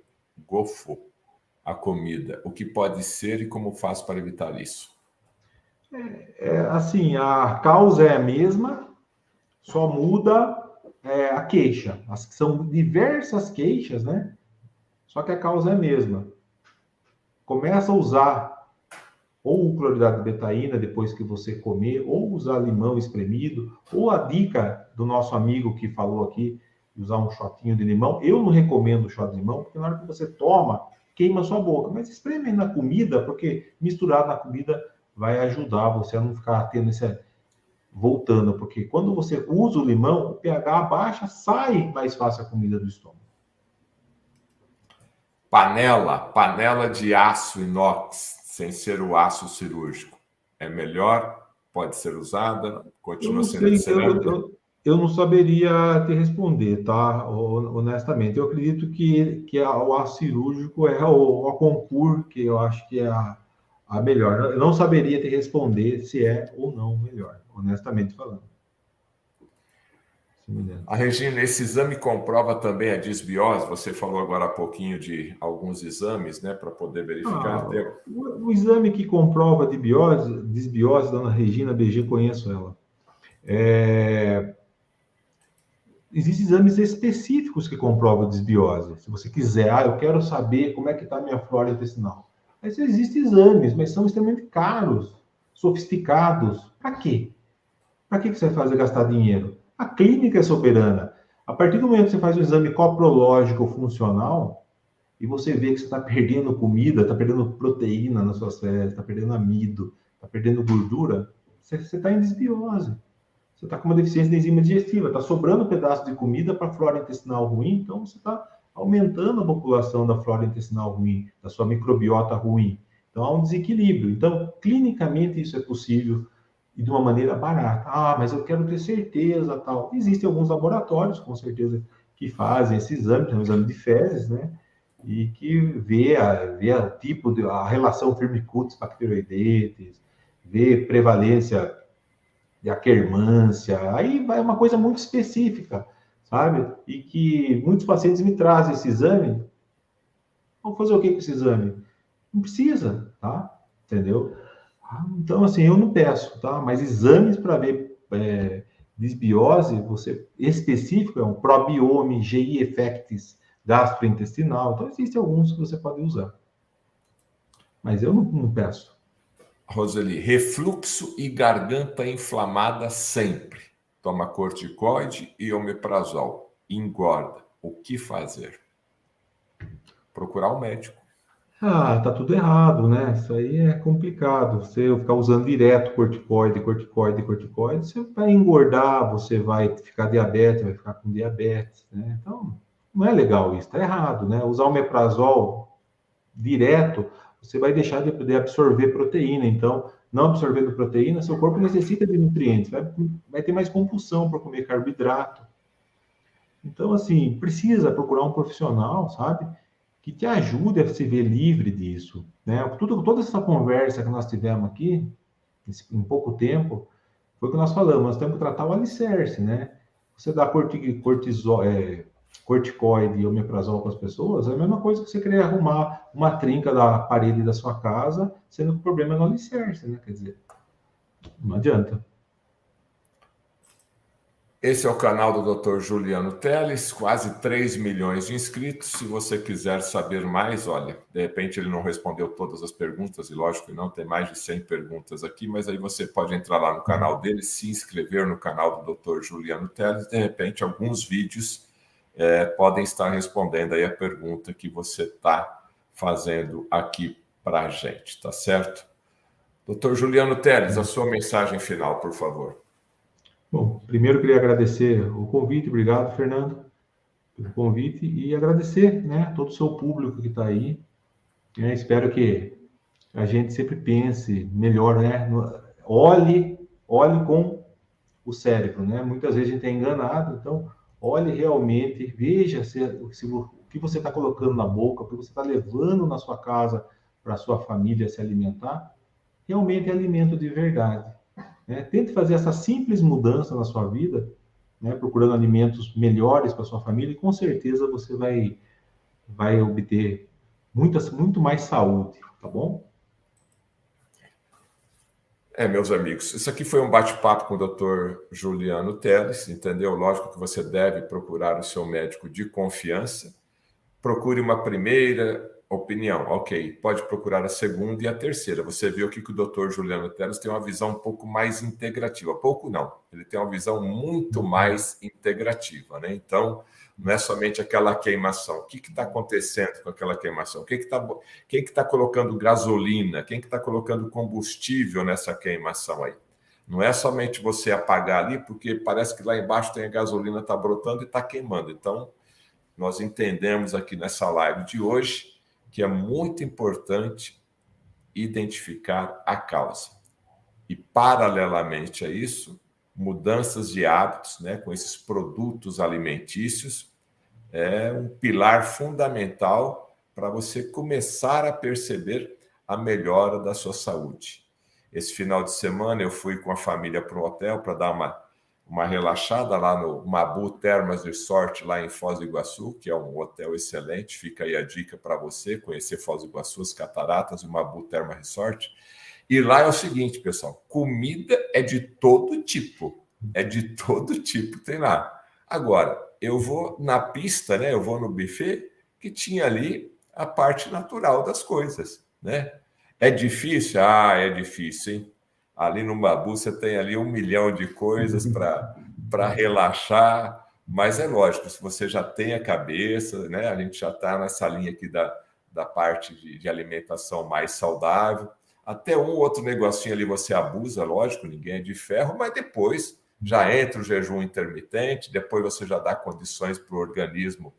gofo a comida. O que pode ser e como faço para evitar isso? Assim, a causa é a mesma, só muda a queixa. São diversas queixas, né? Só que a causa é a mesma. Começa a usar ou cloridade de betaína depois que você comer, ou usar limão espremido, ou a dica do nosso amigo que falou aqui, usar um shotinho de limão. Eu não recomendo o shot de limão, porque na hora que você toma, queima a sua boca. Mas espreme na comida, porque misturado na comida vai ajudar você a não ficar tendo esse voltando, porque quando você usa o limão, o pH baixa, sai mais fácil a comida do estômago. Panela de aço inox, sem ser o aço cirúrgico. É melhor? Pode ser usada? Eu Continua não sendo de sei, cerâmica? eu não saberia te responder, tá? Honestamente, eu acredito que o aço cirúrgico é o concurso que eu acho que é a melhor. Eu não saberia te responder se é ou não melhor, honestamente falando. A Regina, esse exame comprova também a disbiose? Você falou agora há pouquinho de alguns exames, né, para poder verificar. O exame que comprova a disbiose, dona Regina BG, conheço ela. Existem exames específicos que comprovam a disbiose. Se você quiser, eu quero saber como é que está a minha flora intestinal. Mas existem exames, mas são extremamente caros, sofisticados. Para quê? Para que você vai fazer gastar dinheiro? A clínica é soberana. A partir do momento que você faz um exame coprológico funcional e você vê que você está perdendo comida, está perdendo proteína nas suas fezes, está perdendo amido, está perdendo gordura, você está em desbiose. Você está com uma deficiência de enzima digestiva, está sobrando um pedaço de comida para a flora intestinal ruim, então você está aumentando a população da flora intestinal ruim, da sua microbiota ruim. Então há um desequilíbrio. Então, clinicamente, isso é possível e de uma maneira barata. Ah, mas eu quero ter certeza, tal. Existem alguns laboratórios, com certeza, que fazem esse exame, tem um exame de fezes, né? E que vê o tipo a relação Firmicutes-bacteroidetes, vê prevalência de aquermância, aí vai uma coisa muito específica, sabe? E que muitos pacientes me trazem esse exame. Vamos fazer o que com esse exame? Não precisa, tá? Entendeu? Então, assim, eu não peço, tá? Mas exames para ver disbiose, você específico, é um probiome, GI effects gastrointestinal. Então, existem alguns que você pode usar. Mas eu não peço. Roseli, refluxo e garganta inflamada sempre. Toma corticoide e omeprazol. Engorda. O que fazer? Procurar um médico. Tá tudo errado, né? Isso aí é complicado. Você ficar usando direto corticoide, você vai engordar, você vai ficar diabetes, vai ficar com diabetes, né? Então, não é legal isso, tá errado, né? Usar o omeprazol direto, você vai deixar de poder absorver proteína. Então, não absorvendo proteína, seu corpo necessita de nutrientes, vai ter mais compulsão para comer carboidrato. Então, assim, precisa procurar um profissional, sabe? Que te ajude a se ver livre disso, né? Toda essa conversa que nós tivemos aqui, em pouco tempo, foi o que nós falamos, nós temos que tratar o alicerce, né? Você dá corticoide e omeprazol para as pessoas, é a mesma coisa que você querer arrumar uma trinca da parede da sua casa, sendo que o problema é no alicerce, né? Quer dizer, não adianta. Esse é o canal do Dr. Juliano Teles, quase 3 milhões de inscritos. Se você quiser saber mais, olha, de repente ele não respondeu todas as perguntas, e lógico que não, tem mais de 100 perguntas aqui, mas aí você pode entrar lá no canal dele, se inscrever no canal do Dr. Juliano Teles, de repente alguns vídeos podem estar respondendo aí a pergunta que você está fazendo aqui para a gente, tá certo? Dr. Juliano Teles, a sua mensagem final, por favor. Bom, primeiro queria agradecer o convite, obrigado, Fernando, pelo convite, e agradecer, né, todo o seu público que está aí. Espero que a gente sempre pense melhor, né? Olhe com o cérebro, né? Muitas vezes a gente é enganado, então olhe realmente, veja se o que você está colocando na boca, o que você está levando na sua casa para a sua família se alimentar, realmente é alimento de verdade. Né? Tente fazer essa simples mudança na sua vida, né? Procurando alimentos melhores para sua família, e com certeza você vai obter muito mais saúde, tá bom? Meus amigos, isso aqui foi um bate-papo com o Dr. Juliano Teles, entendeu? Lógico que você deve procurar o seu médico de confiança. Procure uma primeira opinião, ok. Pode procurar a segunda e a terceira. Você viu aqui que o Dr. Juliano Teles tem uma visão um pouco mais integrativa. Pouco não, ele tem uma visão muito mais integrativa, né? Então, não é somente aquela queimação. O que está acontecendo com aquela queimação? Quem que tá colocando gasolina? Quem que está colocando combustível nessa queimação aí? Não é somente você apagar ali, porque parece que lá embaixo tem a gasolina, está brotando e está queimando. Então, nós entendemos aqui nessa live de hoje que é muito importante identificar a causa. E, paralelamente a isso, mudanças de hábitos, né, com esses produtos alimentícios, é um pilar fundamental para você começar a perceber a melhora da sua saúde. Esse final de semana eu fui com a família para um hotel para dar uma relaxada lá no Mabu Termas Resort, lá em Foz do Iguaçu, que é um hotel excelente. Fica aí a dica para você conhecer Foz do Iguaçu, as cataratas, o Mabu Termas Resort. E lá é o seguinte, pessoal, comida é de todo tipo. É de todo tipo, tem lá. Agora, eu vou na pista, né? Eu vou no buffet, que tinha ali a parte natural das coisas, né? É difícil? Ah, é difícil, hein? Ali no Babu você tem ali 1 milhão de coisas para relaxar, mas é lógico, se você já tem a cabeça, né? A gente já está nessa linha aqui da parte de alimentação mais saudável. Até um ou outro negocinho ali você abusa, lógico, ninguém é de ferro, mas depois já entra o jejum intermitente, depois você já dá condições para o organismo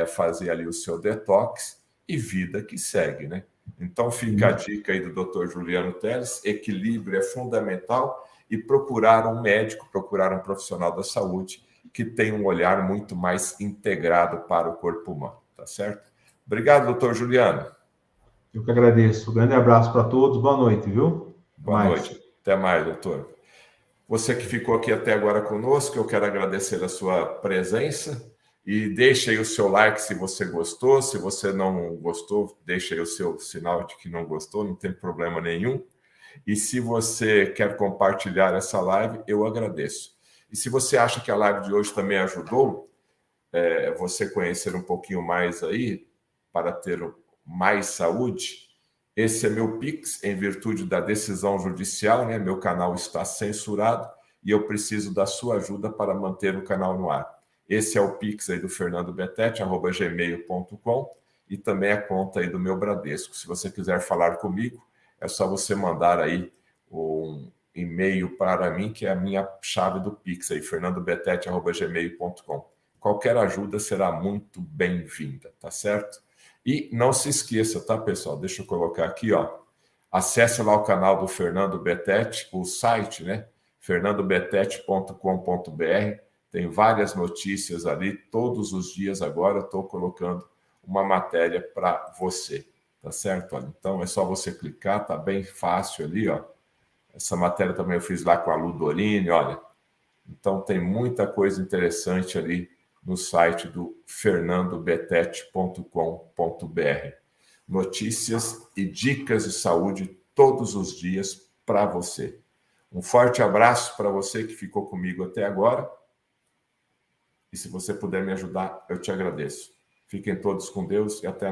fazer ali o seu detox e vida que segue, né? Então fica a dica aí do Dr. Juliano Teles, equilíbrio é fundamental e procurar um médico, procurar um profissional da saúde que tenha um olhar muito mais integrado para o corpo humano, tá certo? Obrigado, doutor Juliano. Eu que agradeço. Um grande abraço para todos. Boa noite, viu? Boa noite. Até mais, doutor. Você que ficou aqui até agora conosco, eu quero agradecer a sua presença e deixe aí o seu like se você gostou. Se você não gostou, deixe aí o seu sinal de que não gostou, não tem problema nenhum. E se você quer compartilhar essa live, eu agradeço. E se você acha que a live de hoje também ajudou você conhecer um pouquinho mais aí, para ter mais saúde, esse é meu Pix, em virtude da decisão judicial, né? Meu canal está censurado e eu preciso da sua ajuda para manter o canal no ar. Esse é o Pix aí do Fernando Betete, @gmail.com, e também a conta aí do meu Bradesco. Se você quiser falar comigo, é só você mandar aí um e-mail para mim, que é a minha chave do Pix aí, fernandobetete@gmail.com. Qualquer ajuda será muito bem-vinda, tá certo? E não se esqueça, tá, pessoal? Deixa eu colocar aqui, ó. Acesse lá o canal do Fernando Betete, o site, né? fernandobetete.com.br. Tem várias notícias ali, todos os dias agora eu estou colocando uma matéria para você, tá certo? Olha, então é só você clicar, tá bem fácil ali, ó. Essa matéria também eu fiz lá com a Ludorini, olha. Então tem muita coisa interessante ali no site do fernandobetete.com.br. Notícias e dicas de saúde todos os dias para você. Um forte abraço para você que ficou comigo até agora. E se você puder me ajudar, eu te agradeço. Fiquem todos com Deus e até a